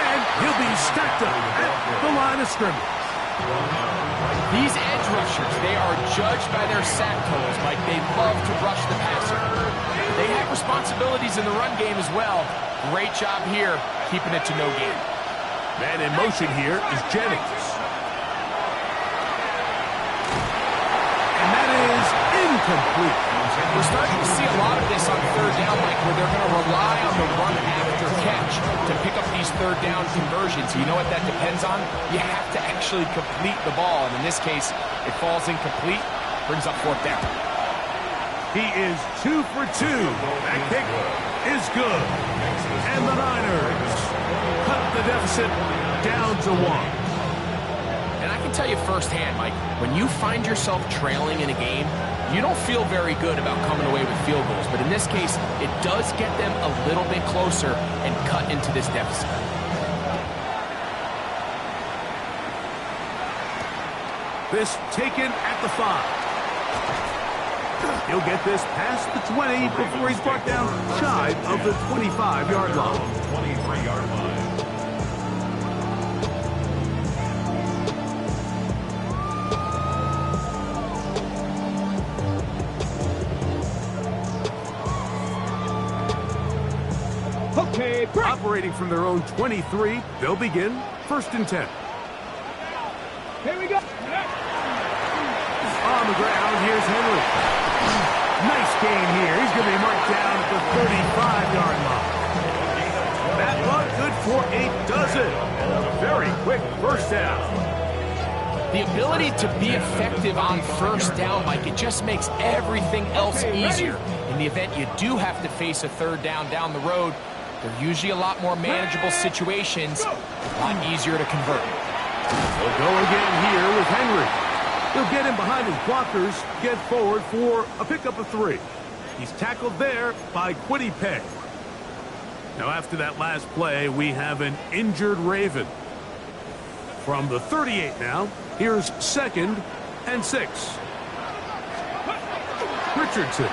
And he'll be stacked up at the line of scrimmage. These edge rushers, they are judged by their sack totals, Mike. They love to rush the passer. They have responsibilities in the run game as well. Great job here, keeping it to no gain. Man in motion here is Jennings. incomplete. We're starting to see a lot of this on third down, Mike, where they're going to rely on the run after catch to pick up these third down conversions. You know what that depends on? You have to actually complete the ball, and in this case, it falls incomplete, brings up fourth down. He is 2 for 2. That kick is good. And the Niners cut the deficit down to 1. And I can tell you firsthand, Mike, when you find yourself trailing in a game, you don't feel very good about coming away with field goals. But in this case, it does get them a little bit closer and cut into this deficit. This taken at the 5. He'll get this past the 20 before he's brought down shy of the 25-yard line. 23-yard line. Okay, break. Operating from their own 23, they'll begin 1st and 10. Here we go. On the ground, here's Henry. Nice gain here. He's going to be marked down at the 35-yard line. That one good for a dozen. And a very quick first down. The ability to be effective on first down, Mike, it just makes everything else easier. In the event you do have to face a third down the road, they're usually a lot more manageable situations, a lot easier to convert. They'll go again here with Henry. He'll get in behind his blockers, get forward for a pickup of 3. He's tackled there by Kwity Paye. Now after that last play, we have an injured Raven. From the 38 now, here's 2nd and 6. Richardson.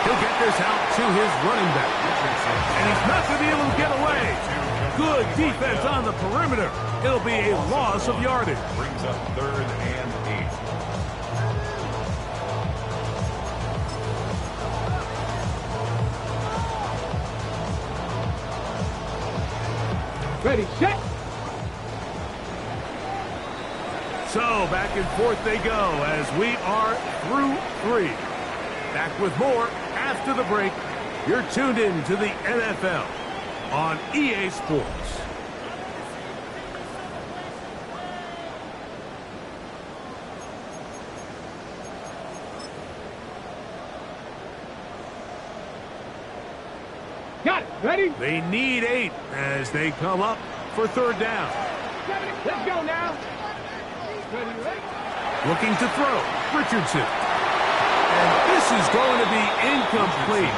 He'll get this out to his running back. And he's not going to be able to get away. Good defense on the perimeter. It'll be a loss of yardage. Brings up 3rd and 8. Ready, set. So back and forth they go as we are through 3. Back with more after the break. You're tuned in to the NFL on EA Sports. Got it. Ready? They need 8 as they come up for 3rd down. Let's go now. Ready, ready. Looking to throw. Richardson. And this is going to be incomplete.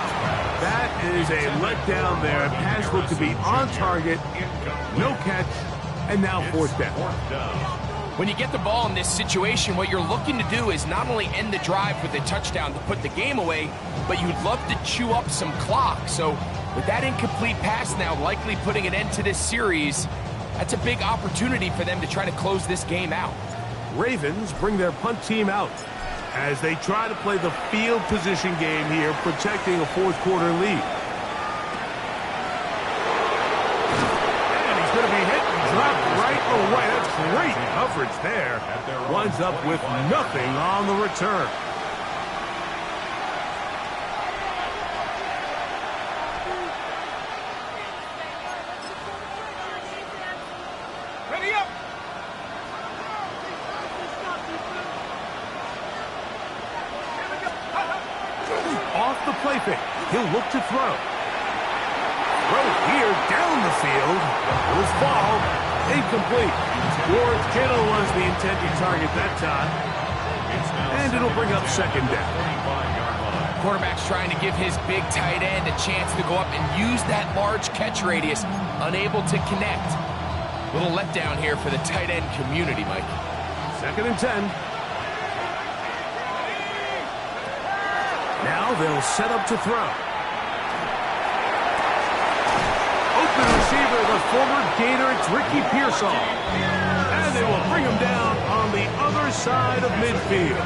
That is a letdown there. Pass looked to be on target. No catch. And now 4th down. When you get the ball in this situation, what you're looking to do is not only end the drive with a touchdown to put the game away, but you'd love to chew up some clock. So with that incomplete pass now likely putting an end to this series, that's a big opportunity for them to try to close this game out. Ravens bring their punt team out as they try to play the field position game here, protecting a 4th quarter lead. And he's going to be hit and dropped right away. That's great coverage there. Winds up with nothing on the return. Ready up. Off the play fake. He'll look to throw. Throw here down the field. It was ball. Incomplete. George Kittle was the intended target that time. And it'll bring up 2nd down. Quarterback's trying to give his big tight end a chance to go up and use that large catch radius. Unable to connect. Little letdown here for the tight end community, Mike. 2nd and 10. Now they'll set up to throw. Open receiver, the former Gator, it's Ricky Pearsall. And they will bring him down on the other side of midfield.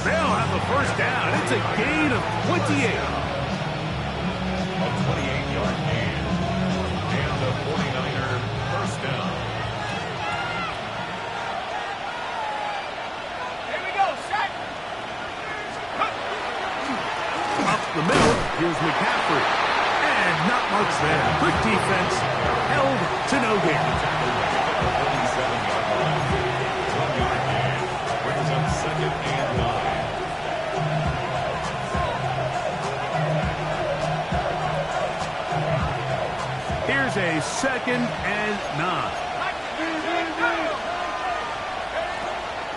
They'll have the 1st down. It's a gain of 28. A 28-yard gain. And the 49er 1st down. Here we go. Here's McCaffrey. And not much there. Quick defense. Held to no gain. Brings up 2nd and 9. Here's a 2nd and 9.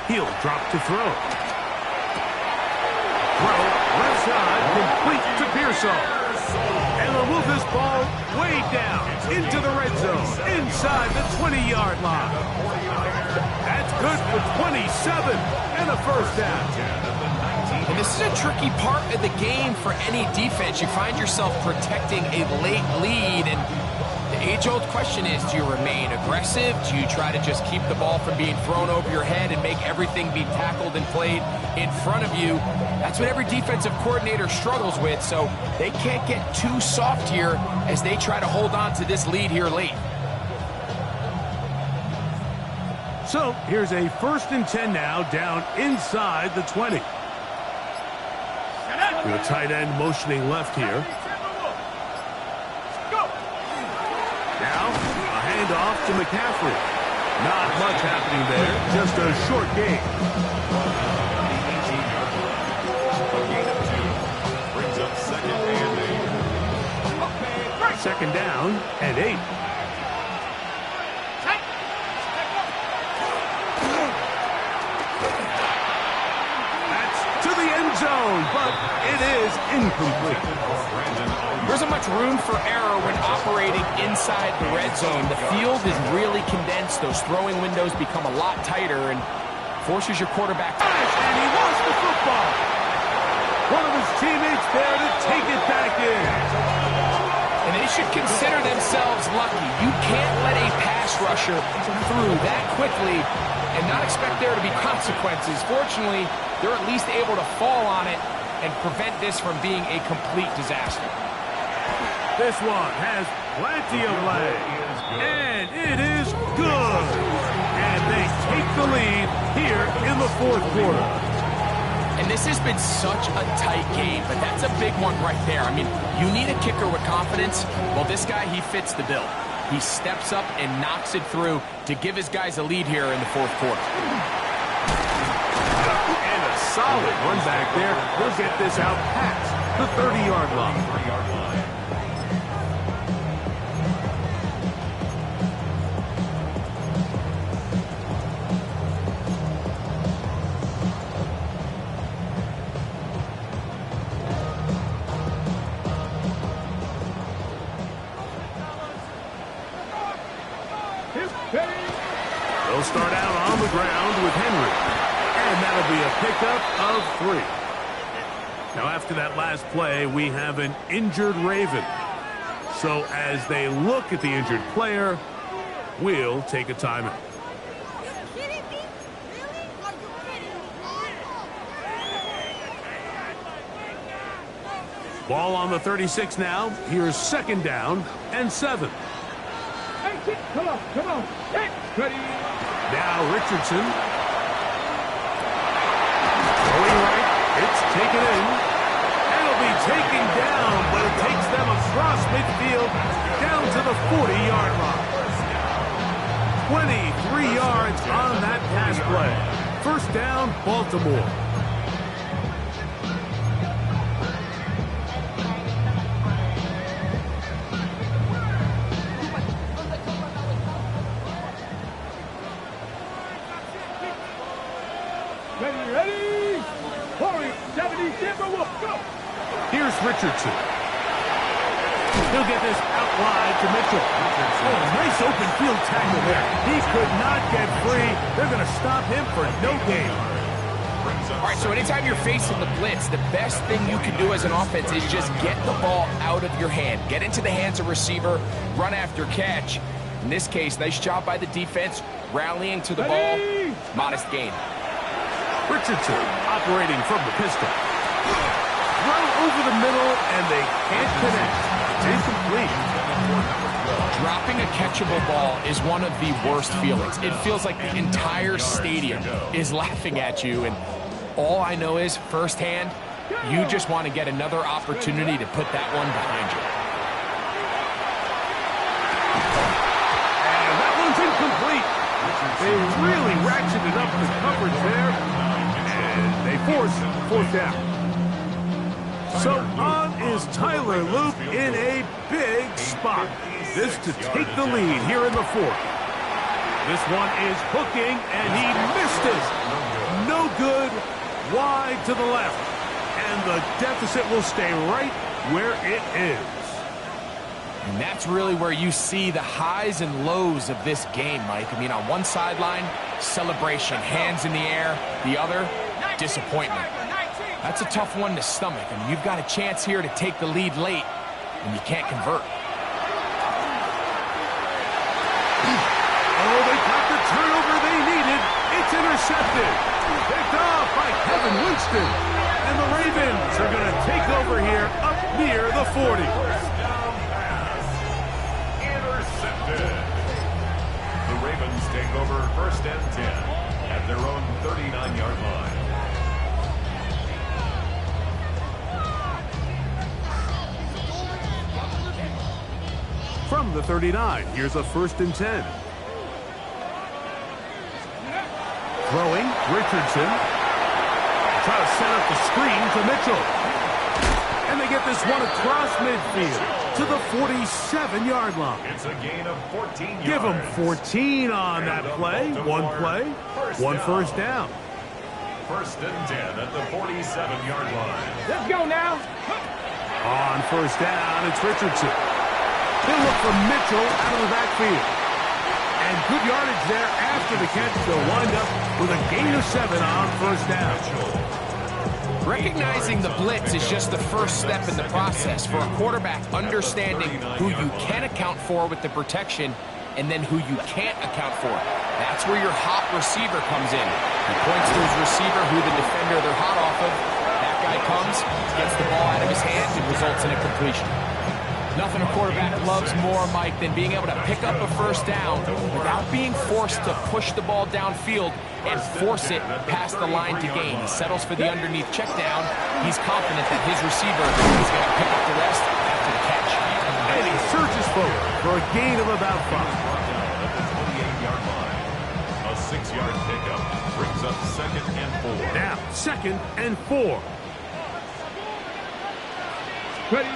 He'll drop to throw. Throw, left side, complete to Pearsall. And they'll move this ball way down into the red zone, inside the 20-yard line. That's good for 27 and a first down. And this is a tricky part of the game for any defense. You find yourself protecting a late lead, and the age-old question is, do you remain aggressive? Do you try to just keep the ball from being thrown over your head and make everything be tackled and played in front of you? That's what every defensive coordinator struggles with, so they can't get too soft here as they try to hold on to this lead here late. So here's a 1st and 10 now, down inside the 20. The tight end motioning left here. Now, a handoff to McCaffrey. Not much happening there, just a short gain. A gain of 2. Brings up 2nd and 8. 2nd down and 8. That's to the end zone, but it is incomplete. There isn't much room for error when operating inside the red zone. The field is really condensed. Those throwing windows become a lot tighter and forces your quarterback to... And he lost the football. One of his teammates there to take it back in. And they should consider themselves lucky. You can't let a pass rusher through that quickly and not expect there to be consequences. Fortunately, they're at least able to fall on it and prevent this from being a complete disaster. This one has plenty of leg, and it is good. And they take the lead here in the 4th quarter. And this has been such a tight game, but that's a big one right there. I mean, you need a kicker with confidence. Well, this guy, he fits the bill. He steps up and knocks it through to give his guys a lead here in the 4th quarter. And a solid run back there. He'll get this out past the 30-yard line. They'll start out on the ground with Henry. And that'll be a pickup of 3. Now, after that last play, we have an injured Raven. So as they look at the injured player, we'll take a timeout. Ball on the 36 now. Here's 2nd down and 7. Come on, come on. Hey, ready. Now Richardson. Going right. It's taken in. And it'll be taken down, but it takes them across midfield down to the 40-yard line. 23 yards on that pass play. 1st down, Baltimore. Ready. 70 Timberwolves, go. Here's Richardson. He'll get this out wide to Mitchell. Oh, nice open field tackle there. He could not get free. They're going to stop him for no gain. All right, so anytime you're facing the blitz, the best thing you can do as an offense is just get the ball out of your hand. Get into the hands of receiver, run after catch. In this case, nice job by the defense, rallying to the ball. Modest gain. Richardson operating from the pistol. Throw over the middle, and they can't connect. It's incomplete. Dropping a catchable ball is one of the worst feelings. It feels like the entire stadium is laughing at you, and all I know is firsthand, You just want to get another opportunity to put that one behind you. And that one's incomplete. They really ratcheted up the coverage there, and they force fourth down. So on is Tyler Loop in a big spot. This to take the lead here in the fourth. This one is hooking, and he missed it. No good, wide to the left. And the deficit will stay right where it is. And that's really where you see the highs and lows of this game, Mike. I mean, on one sideline, celebration, hands in the air. The other, disappointment. That's a tough one to stomach. I mean, you've got a chance here to take the lead late, and you can't convert. Oh, they got the turnover they needed. It's intercepted. Picked off by Kevin Winston. And the Ravens are going to take over here up near the 40. Intercepted. The Ravens take over 1st and 10 at their own 39-yard line. From the 39, here's a 1st and 10. Throwing, Richardson. Try to set up the screen to Mitchell. And they get this one across midfield to the 47-yard line. It's a gain of 14 yards. Give them 14 on that play. One play, one first down. 1st and 10 at the 47-yard line. Let's go now. On first down, it's Richardson. They'll look for Mitchell out of the backfield. And good yardage there after the catch. They'll wind up with a gain of 7 on first down. Recognizing the blitz is just the first step in the process for a quarterback understanding who you can account for with the protection and then who you can't account for. That's where your hot receiver comes in. He points to his receiver who the defender they're hot off of. That guy comes, gets the ball out of his hands, and results in a completion. Nothing a quarterback loves more, Mike, than being able to pick up a first down without being forced to push the ball downfield and force it past the line to gain. He settles for the underneath check down. He's confident that his receiver is going to pick up the rest after the catch. And he surges forward for a gain of about 5. At the 28-yard line. A 6-yard pickup brings up 2nd and 4. Now, 2nd and 4. Ready.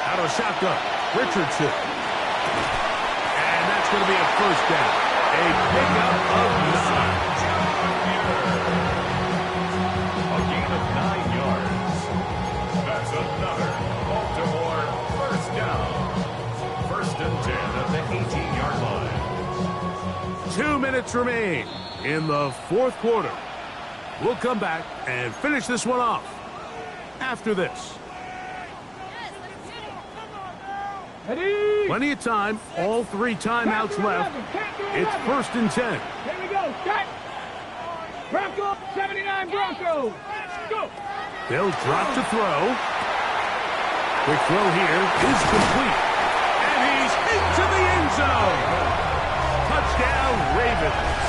Out of shotgun, Richardson. And that's going to be a first down. A pickup of 9. A gain of 9 yards. That's another Baltimore first down. 1st and 10 at the 18-yard line. 2 minutes remain in the fourth quarter. We'll come back and finish this one off after this. Ready. Plenty of time. All 3 timeouts left. It's 1st and 10. Here we go. Start. Bronco 79 Broncos. Go. They'll drop to throw. Quick throw here is complete. And he's into the end zone. Touchdown, Ravens.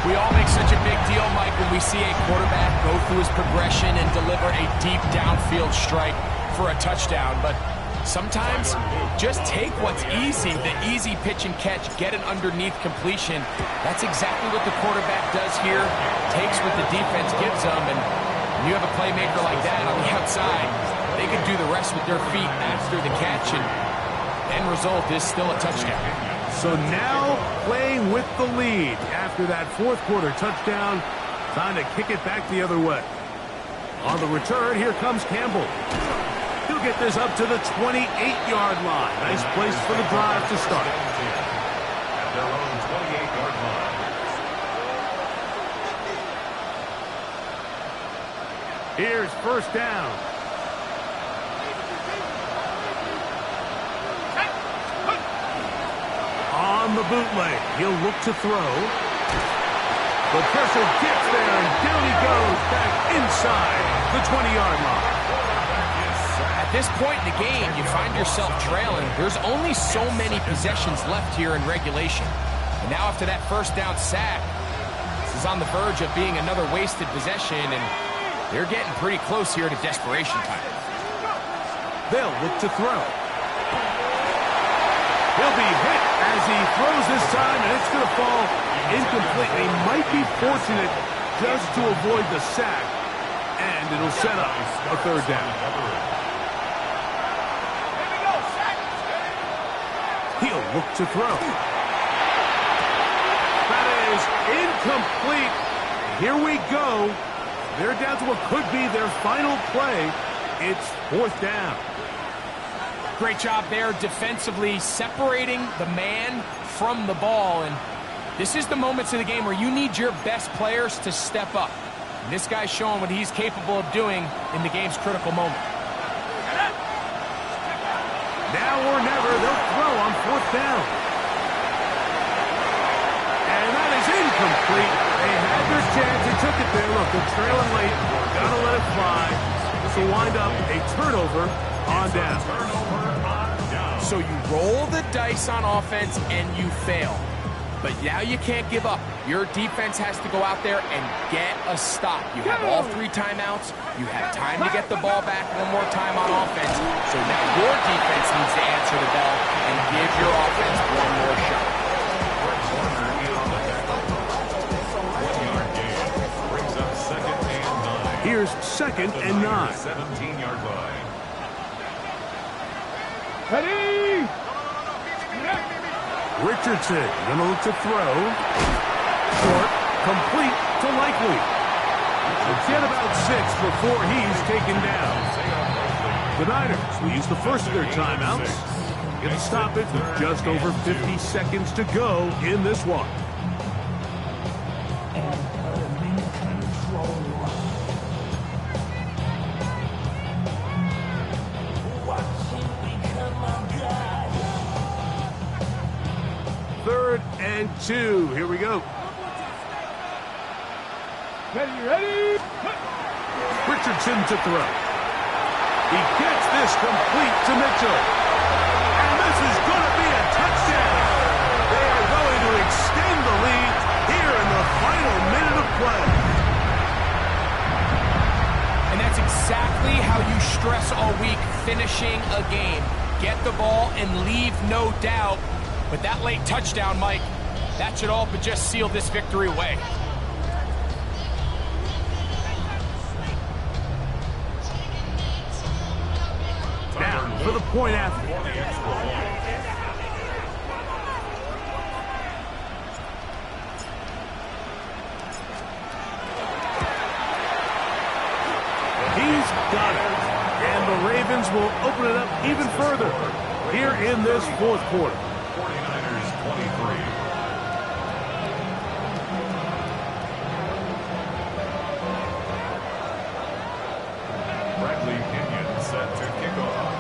We all make such a big deal, Mike, when we see a quarterback go through his progression and deliver a deep downfield strike for a touchdown. But sometimes just take what's easy, the easy pitch and catch, get an underneath completion. That's exactly what the quarterback does here. Takes what the defense gives them, and when you have a playmaker like that on the outside, they can do the rest with their feet after the catch, and end result is still a touchdown. So now playing with the lead after that fourth quarter touchdown. Time to kick it back the other way. On the return, here comes Campbell. He'll get this up to the 28-yard line. Nice place for the drive to start. At their own 28-yard line. Here's first down. On the bootleg, he'll look to throw. The pressure gets there, and down he goes back inside the 20-yard line. At this point in the game, you find yourself trailing. There's only so many possessions left here in regulation. And now after that first down sack, This is on the verge of being another wasted possession, and they're getting pretty close here to desperation time. They'll look to throw. He'll be hit as he throws this time, and it's going to fall incomplete. He might be fortunate just to avoid the sack, and it'll set up a third down. He'll look to throw. That is incomplete. Here we go. They're down to what could be their final play. It's fourth down. Great job there defensively, separating the man from the ball. And this is the moments of the game where you need your best players to step up. And this guy's showing what he's capable of doing in the game's critical moment. Now or never, they'll throw on fourth down. And that is incomplete. They had their chance. They took it there. Look, they're trailing late. Gotta let it fly. This will wind up a turnover on down. So you roll the dice on offense and you fail. But now you can't give up. Your defense has to go out there and get a stop. You have all 3 timeouts. You have time to get the ball back one more time on offense. So now your defense needs to answer the bell and give your offense one more shot. Here's 2nd and 9. 17-yard line. Ready? Richardson gonna look to throw. Short, complete to Likely. He'll get about 6 before he's taken down. The Niners will use the first of their timeouts. Get to stop it with just over 50 seconds to go in this one. Third and 2. Here we go. Ready? Richardson to throw. He gets this complete to Mitchell. And this is going to be a touchdown. They are going to extend the lead here in the final minute of play. And that's exactly how you stress all week finishing a game. Get the ball and leave no doubt. But that late touchdown, Mike, that should all but just seal this victory away. Now for the point after. He's got it. And the Ravens will open it up even further here in this fourth quarter. 49ers 23. Bradley Pinion set to kick off.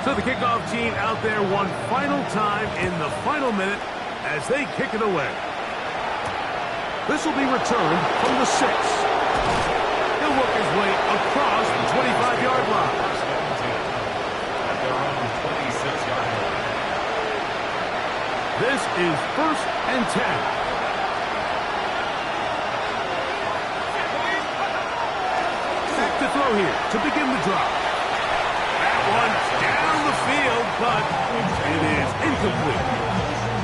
So the kickoff team out there one final time in the final minute as they kick it away. This will be returned from the 6. He'll work his way across the 25-yard line. At their own 26-yard line. This is 1st and 10. Back to throw here to begin the drive. That one down the field, but it is incomplete.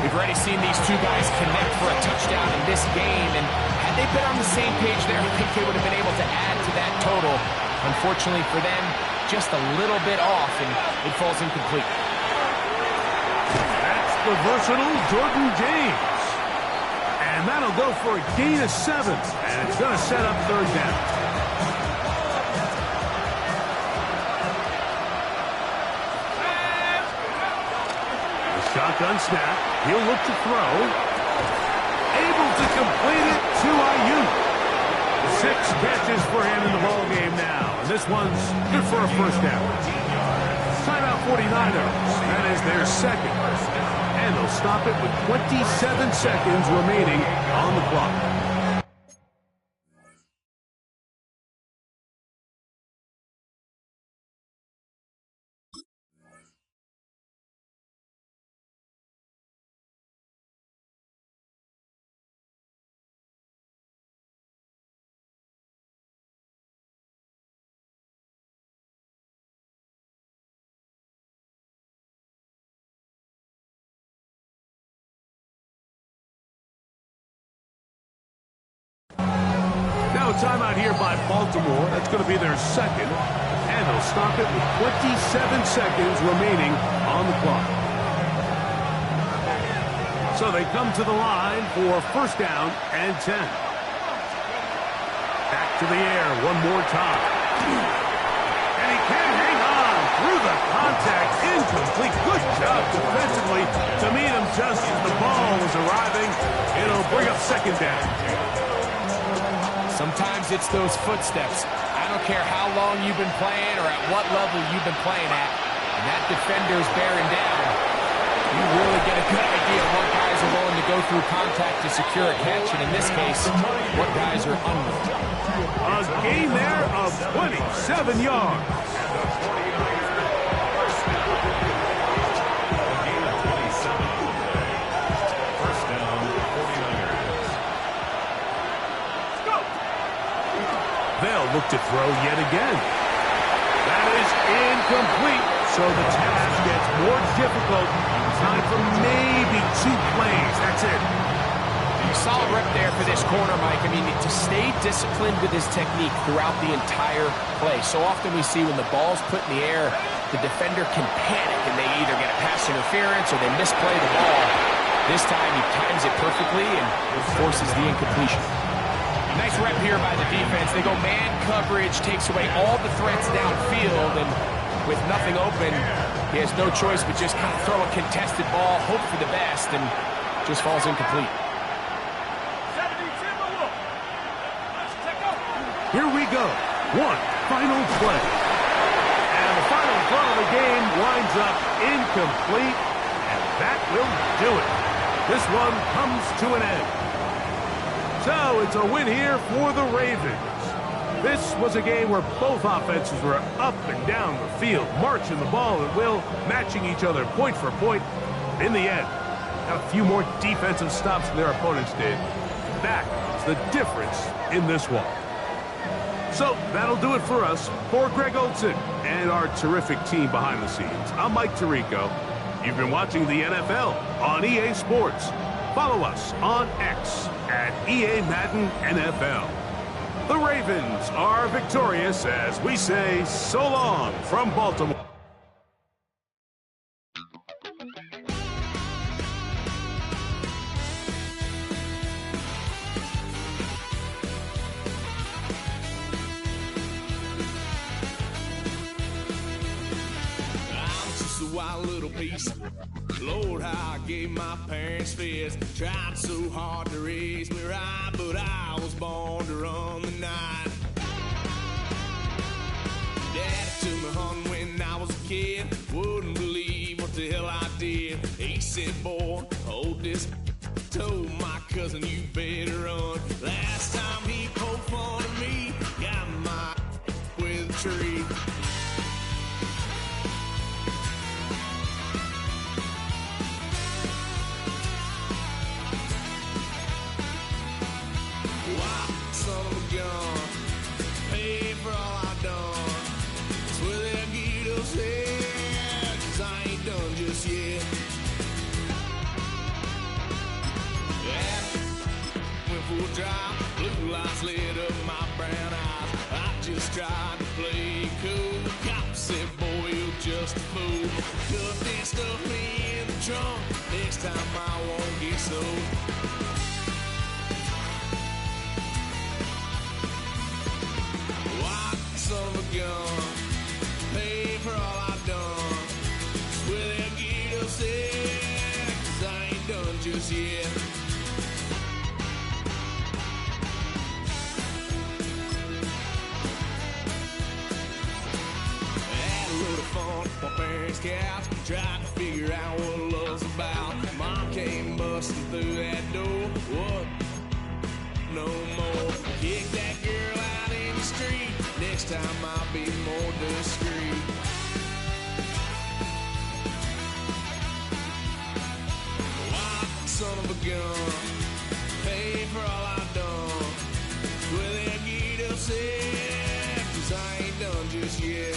We've already seen these two guys connect for a touchdown in this game, and had they been on the same page there, I think they would have been able to add to that total. Unfortunately for them, just a little bit off, and it falls incomplete. That's the versatile Jordan James. And that'll go for a gain of 7, and it's going to set up third down. Shotgun snap. He'll look to throw. Able to complete it to Ayuk. 6 catches for him in the ballgame now. And this one's good for a first down. Timeout 49ers. That is their second. And they'll stop it with 27 seconds remaining on the clock. timeout here by Baltimore. That's going to be their second. And they'll stop it with 27 seconds remaining on the clock. So they come to the line for first down and 10. Back to the air one more time. And he can't hang on through the contact. Incomplete. Good job defensively to meet him just as the ball was arriving. It'll bring up second down. Sometimes it's those footsteps. I don't care how long you've been playing or at what level you've been playing at. And that defender's bearing down. You really get a good idea of what guys are willing to go through contact to secure a catch. And in this case, what guys are unwilling. A gain there of 27 yards. They'll look to throw yet again. That is incomplete. So the task gets more difficult. Time for maybe 2 plays. That's it. Solid rep there for this corner, Mike. I mean, to stay disciplined with his technique throughout the entire play. So often we see when the ball's put in the air, the defender can panic and they either get a pass interference or they misplay the ball. This time he times it perfectly and forces the incompletion. Nice rep here by the defense. They go man coverage, takes away all the threats downfield, and with nothing open, he has no choice but just kind of throw a contested ball, hope for the best, and just falls incomplete. Here we go. One final play. And the final throw of the game winds up incomplete, and that will do it. This one comes to an end. So it's a win here for the Ravens. This was a game where both offenses were up and down the field, marching the ball at will, matching each other point for point. In the end, got a few more defensive stops than their opponents did. That is the difference in this one. So that'll do it for us. For Greg Olsen and our terrific team behind the scenes, I'm Mike Tirico. You've been watching the NFL on EA Sports. Follow us on X at EA Madden NFL. The Ravens are victorious as we say so long from Baltimore. Wild little piece. Lord, how I gave my parents fist. Tried so hard to raise me right, but I was born to run the night. Daddy took me hunting when I was a kid. Wouldn't believe what the hell I did. He said, boy, hold this. Told my cousin, you better run. Last time he poked fun at me, got my with a tree. Son of a gun, pay for all I done. Swear they'll get us here, 'cause I ain't done just yet. Yeah, went full drive, blue lights lit up my brown eyes. I just tried to play cool. Cop said, boy, you're just a fool. Duck that stuff me in the trunk. Next time I won't get so. Son of a gun, pay for all I've done. Well, they'll get us there, 'cause I ain't done just yet. Had a little fun on my parents' couch, tried to figure out what love's about. Mom came busting through that door. What? No more. Kick that girl out in the street. Next time I'll be more discreet. Wild son of a gun, pay for all I've done. Well, they'll get us here, 'cause I ain't done just yet.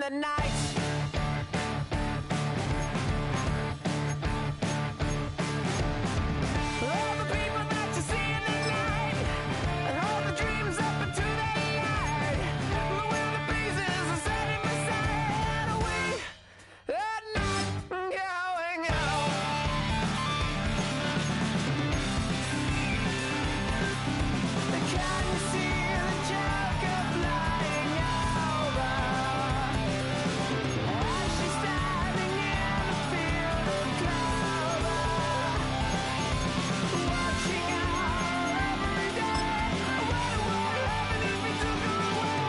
the night. All the people that you see in the night, and all the dreams up into the light. When the breezes are setting aside, we are not going home. Can you see the Joker flying over? As she's standing in a field of clover, watching her every day. What would happen if we took her away?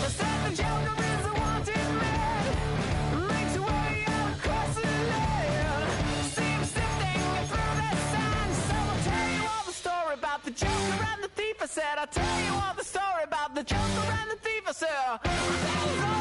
They said the Joker is a wanted man, makes your way out across the land. See him sifting through the sand. So I'll tell you all the story about the Joker and the thief. I said I'll tell you all the story about the Joker and the thief. I said that is all.